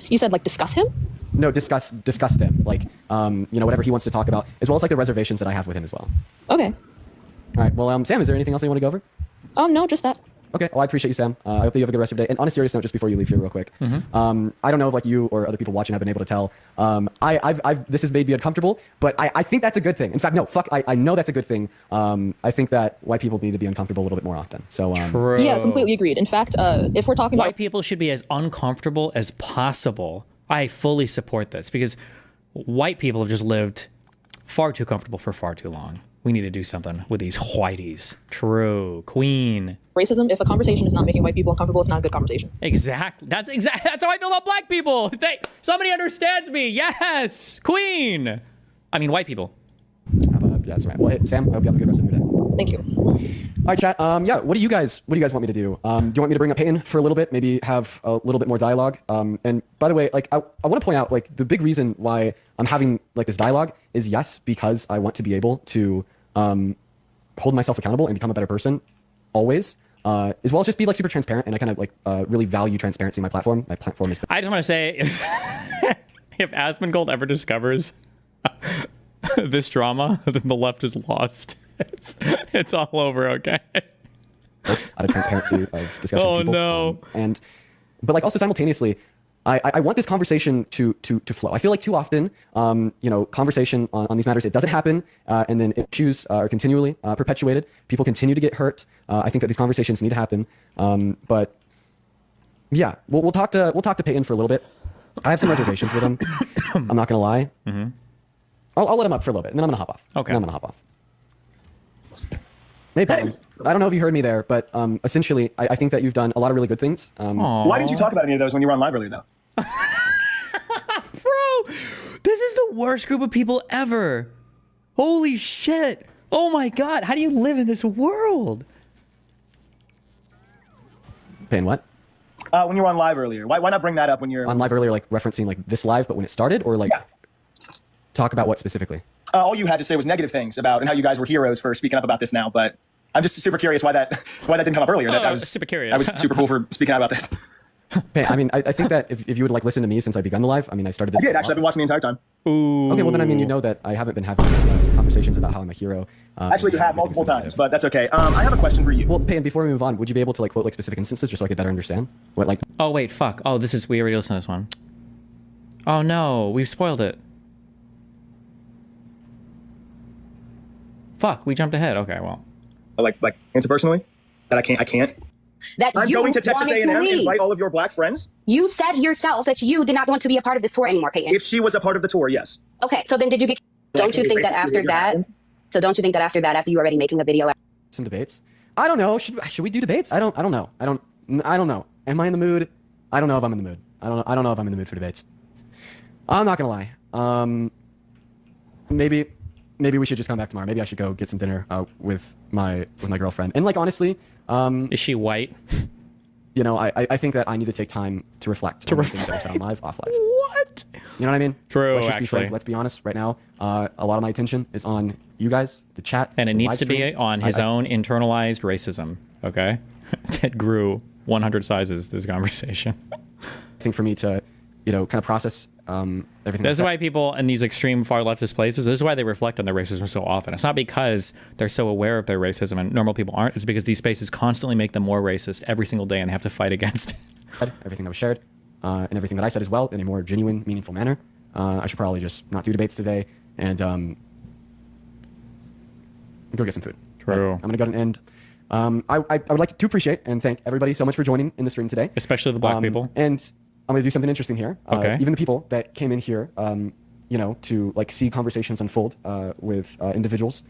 You said like discuss him? No, discuss them. Like whatever he wants to talk about, as well as like the reservations that I have with him as well. Okay. All right. Well, Sam, is there anything else you want to go over? No, just that. Okay, well, I appreciate you, Sam. I hope that you have a good rest of your day. And on a serious note, just before you leave here real quick, I don't know if like you or other people watching have been able to tell. This has made me uncomfortable, but I think that's a good thing. In fact, no, I know that's a good thing. I think that white people need to be uncomfortable a little bit more often. So True. Yeah, completely agreed. In fact, if we're talking white about people should be as uncomfortable as possible. I fully support this because white people have just lived far too comfortable for far too long. We need to do something with these whiteys. True. Queen. Racism, if a conversation is not making white people uncomfortable, it's not a good conversation. Exactly. That's how I feel about Black people. Somebody understands me. Yes. Queen. I mean, white people. Yeah, that's right. Well, hey, Sam, I hope you have a good rest of your day. Thank you. All right, chat. Yeah, what do you guys want me to do? Do you want me to bring up Peyton for a little bit? Maybe have a little bit more dialogue. And by the way, like I want to point out, like the big reason why I'm having like this dialogue is yes, because I want to be able to hold myself accountable and become a better person always. As well as just be like super transparent, and I kind of like really value transparency in my platform. My platform is. I just want to say, if Asmongold ever discovers this drama, then the left is lost. It's all over. Okay. Out of transparency of discussion. Oh with people. no. But like also simultaneously, I want this conversation to flow. I feel like too often, conversation on these matters, it doesn't happen, and then issues are continually perpetuated. People continue to get hurt. I think that these conversations need to happen. But yeah, we'll talk to Peyton for a little bit. I have some reservations with him. I'm not gonna lie. Mm-hmm. I'll let him up for a little bit, and then I'm gonna hop off. Okay. And I'm gonna hop off. Hey, Peyton. I don't know if you heard me there, but essentially, I think that you've done a lot of really good things. Why didn't you talk about any of those when you were on live earlier, though? Bro, this is the worst group of people ever. Holy shit. Oh my God. How do you live in this world? Peyton, what? When you were on live earlier. Why not bring that up when you're on live earlier, like referencing like this live, but when it started, or like talk about what specifically? All you had to say was negative things about and how you guys were heroes for speaking up about this now, but I'm just super curious why that didn't come up earlier. I was super curious. I was super cool for speaking out about this. I mean, I think that if you would like listen to me since I begun the live, I mean, I started this. I did, actually. I've been watching the entire time. Ooh. Okay, well then, I mean, you know that I haven't been having conversations about how I'm a hero. Actually, you have multiple times, but that's okay. I have a question for you. Well, Payne, before we move on, would you be able to like quote like specific instances just so I could better understand what like? Oh wait, fuck. Oh, we already listened to this one. Oh no, we've spoiled it. Fuck, we jumped ahead. Okay, well. Like interpersonally, that I can't. That I'm you going to Texas wanted A&M to and leave. invite all of your black friends. You said yourself that you did not want to be a part of this tour anymore, Peyton. If she was a part of the tour, yes. Okay, so then did you get? Don't you think that after that? So don't you think that after you were already making a video? Some debates. I don't know. Should we do debates? I don't know. I don't know. Am I in the mood? I don't know if I'm in the mood. I don't know if I'm in the mood for debates. I'm not gonna lie. Maybe we should just come back tomorrow. Maybe I should go get some dinner with my girlfriend. And like honestly, is she white? You know, I think that I need to take time to reflect. To reflect on live, off live. What? You know what I mean? True. Let's just Actually, be frank. Let's be honest. Right now, a lot of my attention is on you guys, the chat, and it the needs live to be stream. on his own internalized racism. Okay, that grew 100 sizes. This conversation. I think for me to, you know, kind of process everything. That's why people in these extreme far leftist places, this is why they reflect on their racism so often. It's not because they're so aware of their racism and normal people aren't. It's because these spaces constantly make them more racist every single day and they have to fight against it. Everything that was shared and everything that I said as well in a more genuine, meaningful manner. I should probably just not do debates today and go get some food. True. But I'm going to go ahead and end. I would like to appreciate and thank everybody so much for joining in the stream today. Especially the black people. And I'm going to do something interesting here. Okay. Even the people that came in here, you know, to like see conversations unfold with individuals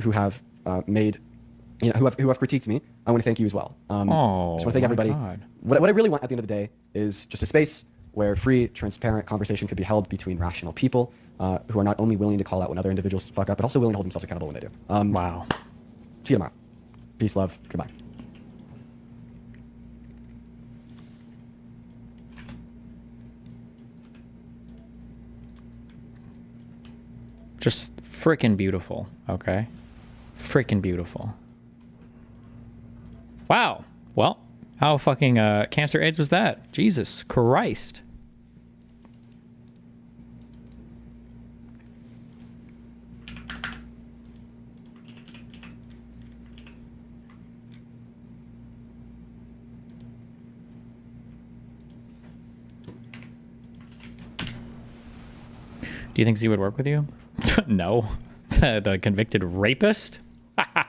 who have made, you know, who have critiqued me. I want to thank you as well. Just want to thank everybody. What I really want at the end of the day is just a space where free, transparent conversation could be held between rational people who are not only willing to call out when other individuals fuck up, but also willing to hold themselves accountable when they do. Wow. See you tomorrow. Peace, love, goodbye. Just freaking beautiful, okay? Freaking beautiful. Wow. Well, how fucking cancer AIDS was that? Jesus Christ. Do you think Z would work with you? No. The convicted rapist? I'm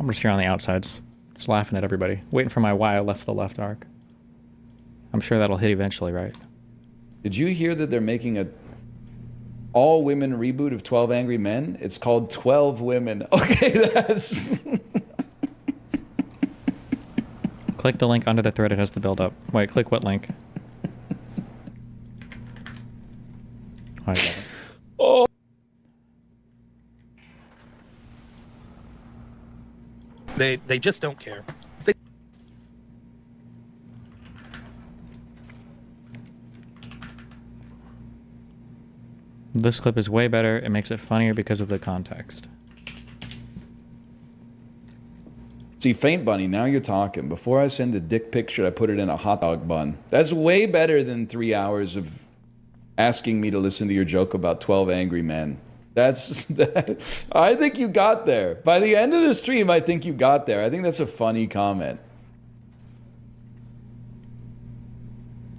just here on the outsides. Just laughing at everybody. Waiting for my why I left the left arc. I'm sure that'll hit eventually, right? Did you hear that they're making a all-women reboot of 12 Angry Men? It's called 12 Women. Okay, that's... Click the link under the thread. It has the build-up. Wait, click what link? I got it. Oh. They just don't care. This clip is way better. It makes it funnier because of the context. See, Faint Bunny, now you're talking. Before I send a dick pic, should I put it in a hot dog bun? That's way better than 3 hours of asking me to listen to your joke about 12 angry men. That's I think you got there. By the end of the stream, I think you got there. I think that's a funny comment.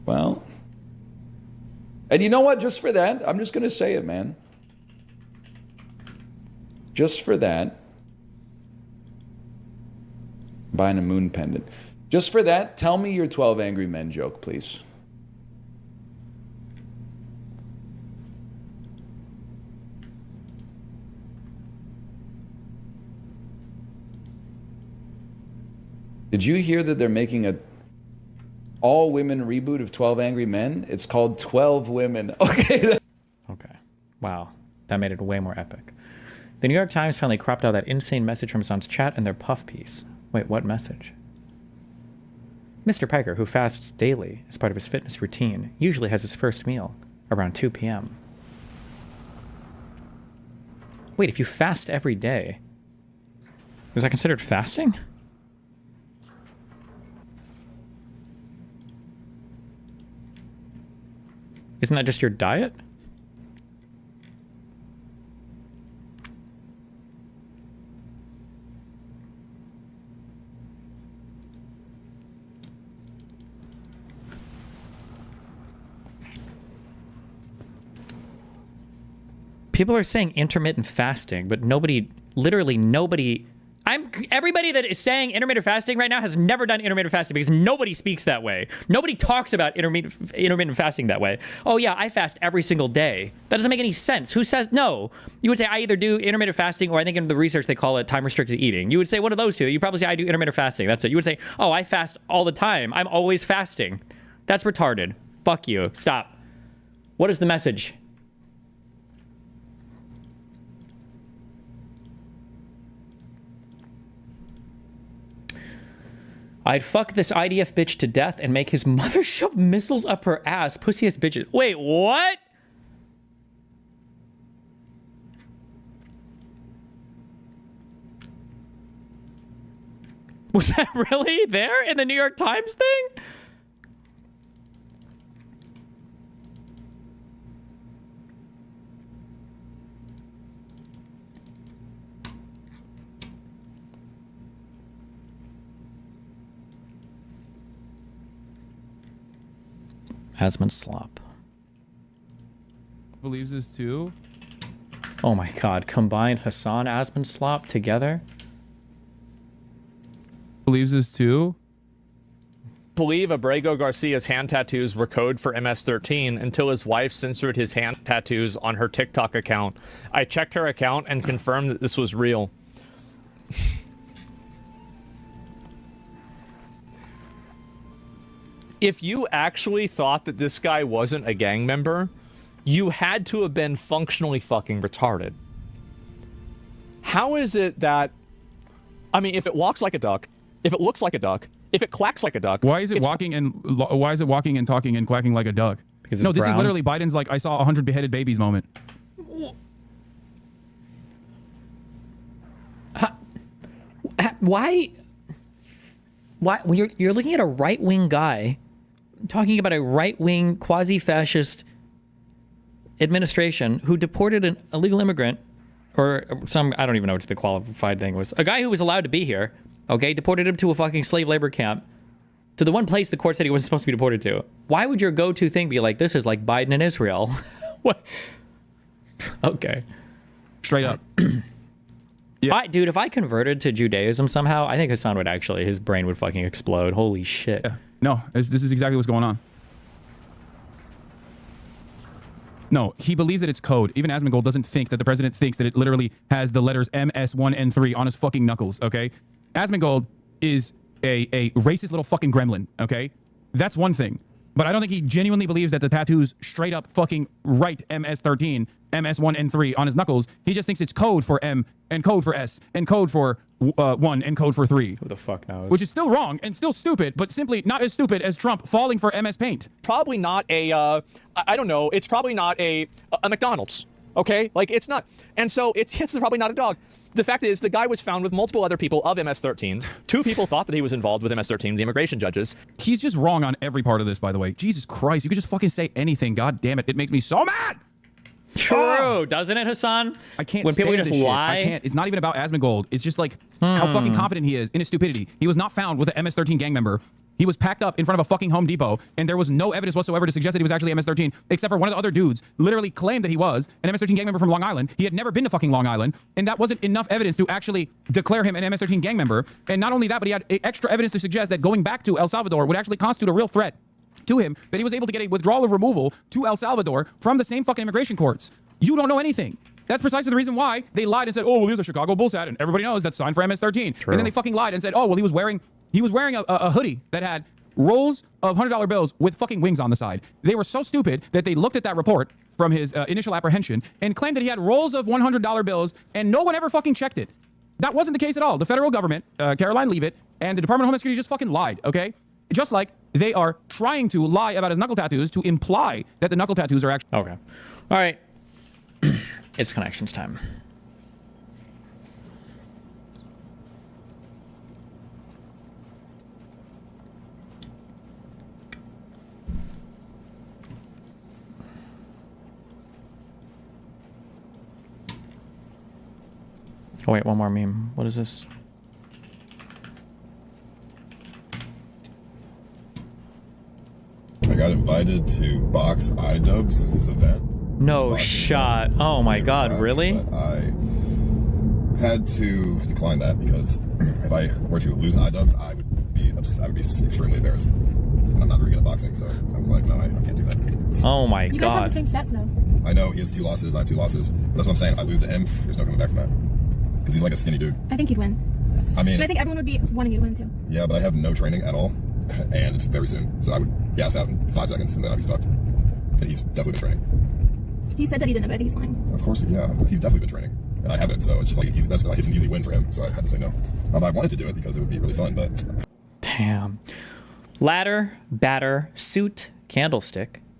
Well, and you know what? Just for that, I'm just going to say it, man. Just for that. Buying a moon pendant. Just for that, tell me your 12 angry men joke, please. Did you hear that they're making a all-women reboot of 12 Angry Men? It's called 12 Women. Okay. Okay. Wow. That made it way more epic. The New York Times finally cropped out that insane message from Son's chat in their puff piece. Wait, what message? Mr. Piker, who fasts daily as part of his fitness routine, usually has his first meal around 2 p.m. Wait, if you fast every day, is that considered fasting? Isn't that just your diet? People are saying intermittent fasting, but nobody, literally nobody, everybody that is saying intermittent fasting right now has never done intermittent fasting because nobody speaks that way. Nobody talks about intermittent fasting that way. Oh yeah, I fast every single day. That doesn't make any sense. Who says no? You would say I either do intermittent fasting or I think in the research they call it time restricted eating. You would say one of those two. You probably say I do intermittent fasting. That's it. You would say, oh, I fast all the time. I'm always fasting. That's retarded. Fuck you. Stop. What is the message? I'd fuck this IDF bitch to death and make his mother shove missiles up her ass. Pussy-ass bitches. Wait, what? Was that really there in the New York Times thing? Asman slop. Believes this too. Oh my god, combine Hassan Asman slop together? Believes this too. Believe Abrego Garcia's hand tattoos were code for MS-13 until his wife censored his hand tattoos on her TikTok account. I checked her account and confirmed that this was real. If you actually thought that this guy wasn't a gang member, you had to have been functionally fucking retarded. How is it that... I mean, if it walks like a duck, if it looks like a duck, if it quacks like a duck... Why is it walking and talking and quacking like a duck? Because no, this is literally Biden's like, I saw 100 beheaded babies moment. Why when you're looking at a right-wing guy talking about a right-wing quasi-fascist administration who deported an illegal immigrant or some, I don't even know what the qualified thing was, a guy who was allowed to be here, okay, deported him to a fucking slave labor camp, to the one place the court said he wasn't supposed to be deported to. Why would your go-to thing be like, this is like Biden and Israel? What? Okay. Straight up. Yeah. Dude, if I converted to Judaism somehow, I think Hassan would actually, his brain would fucking explode. Holy shit. Yeah. No, this is exactly what's going on. No, he believes that it's code. Even Asmongold doesn't think that the president thinks that it literally has the letters MS1 and 3 on his fucking knuckles, okay? Asmongold is a racist little fucking gremlin, okay? That's one thing. But I don't think he genuinely believes that the tattoos straight up fucking write MS-13, MS1 and 3 on his knuckles. He just thinks it's code for M and code for S and code for 1 and code for 3. Who the fuck knows? Which is still wrong and still stupid, but simply not as stupid as Trump falling for MS Paint. Probably not a, I don't know, it's probably not a McDonald's, okay? Like, it's not. And so it's probably not a dog. The fact is, the guy was found with multiple other people of MS-13. 2 people thought that he was involved with MS-13, the immigration judges. He's just wrong on every part of this, by the way. Jesus Christ, you could just fucking say anything. God damn it. It makes me so mad. True, doesn't it, Hassan? I can't when people stand just this shit. lie. I can't. It's not even about Asmongold. It's just like how fucking confident he is in his stupidity. He was not found with an MS-13 gang member. He was packed up in front of a fucking Home Depot, and there was no evidence whatsoever to suggest that he was actually MS-13, except for one of the other dudes literally claimed that he was an MS-13 gang member from Long Island. He had never been to fucking Long Island, and that wasn't enough evidence to actually declare him an MS-13 gang member. And not only that, but he had extra evidence to suggest that going back to El Salvador would actually constitute a real threat to him, that he was able to get a withdrawal of removal to El Salvador from the same fucking immigration courts. You don't know anything. That's precisely the reason why they lied and said, oh, well, he was a Chicago Bulls hat, and everybody knows that's signed for MS-13. True. And then they fucking lied and said, oh, well, he was wearing a hoodie that had rolls of $100 bills with fucking wings on the side. They were so stupid that they looked at that report from his initial apprehension and claimed that he had rolls of $100 bills, and no one ever fucking checked it. That wasn't the case at all. The federal government, Caroline Leavitt, and the Department of Homeland Security just fucking lied, okay? Just like they are trying to lie about his knuckle tattoos to imply that the knuckle tattoos are actually... Okay. All right. It's connections time. Oh wait, one more meme. What is this? I got invited to box iDubbbz in his event. No shot. Oh my god, really? But I had to decline that because if I were to lose iDubbbz, I would be extremely embarrassed. And I'm not very good at boxing, so I was like, no, I can't do that. Oh my You god. guys have the same stats though. I know he has 2 losses, I have 2 losses. That's what I'm saying. If I lose to him, there's no coming back from that. Because he's like a skinny dude. I think you'd win. I mean, But I think everyone would be wanting you to win too. yeah, but I have no training at all, and it's very soon. So I would gas out in 5 seconds, and then I'd be fucked. And he's definitely been training. He said that he didn't, but I think he's lying. Of course, yeah, he's definitely been training, and I haven't. So it's just like it's an easy win for him. So I had to say no. I wanted to do it because it would be really fun, but damn. Ladder, batter, suit, candlestick.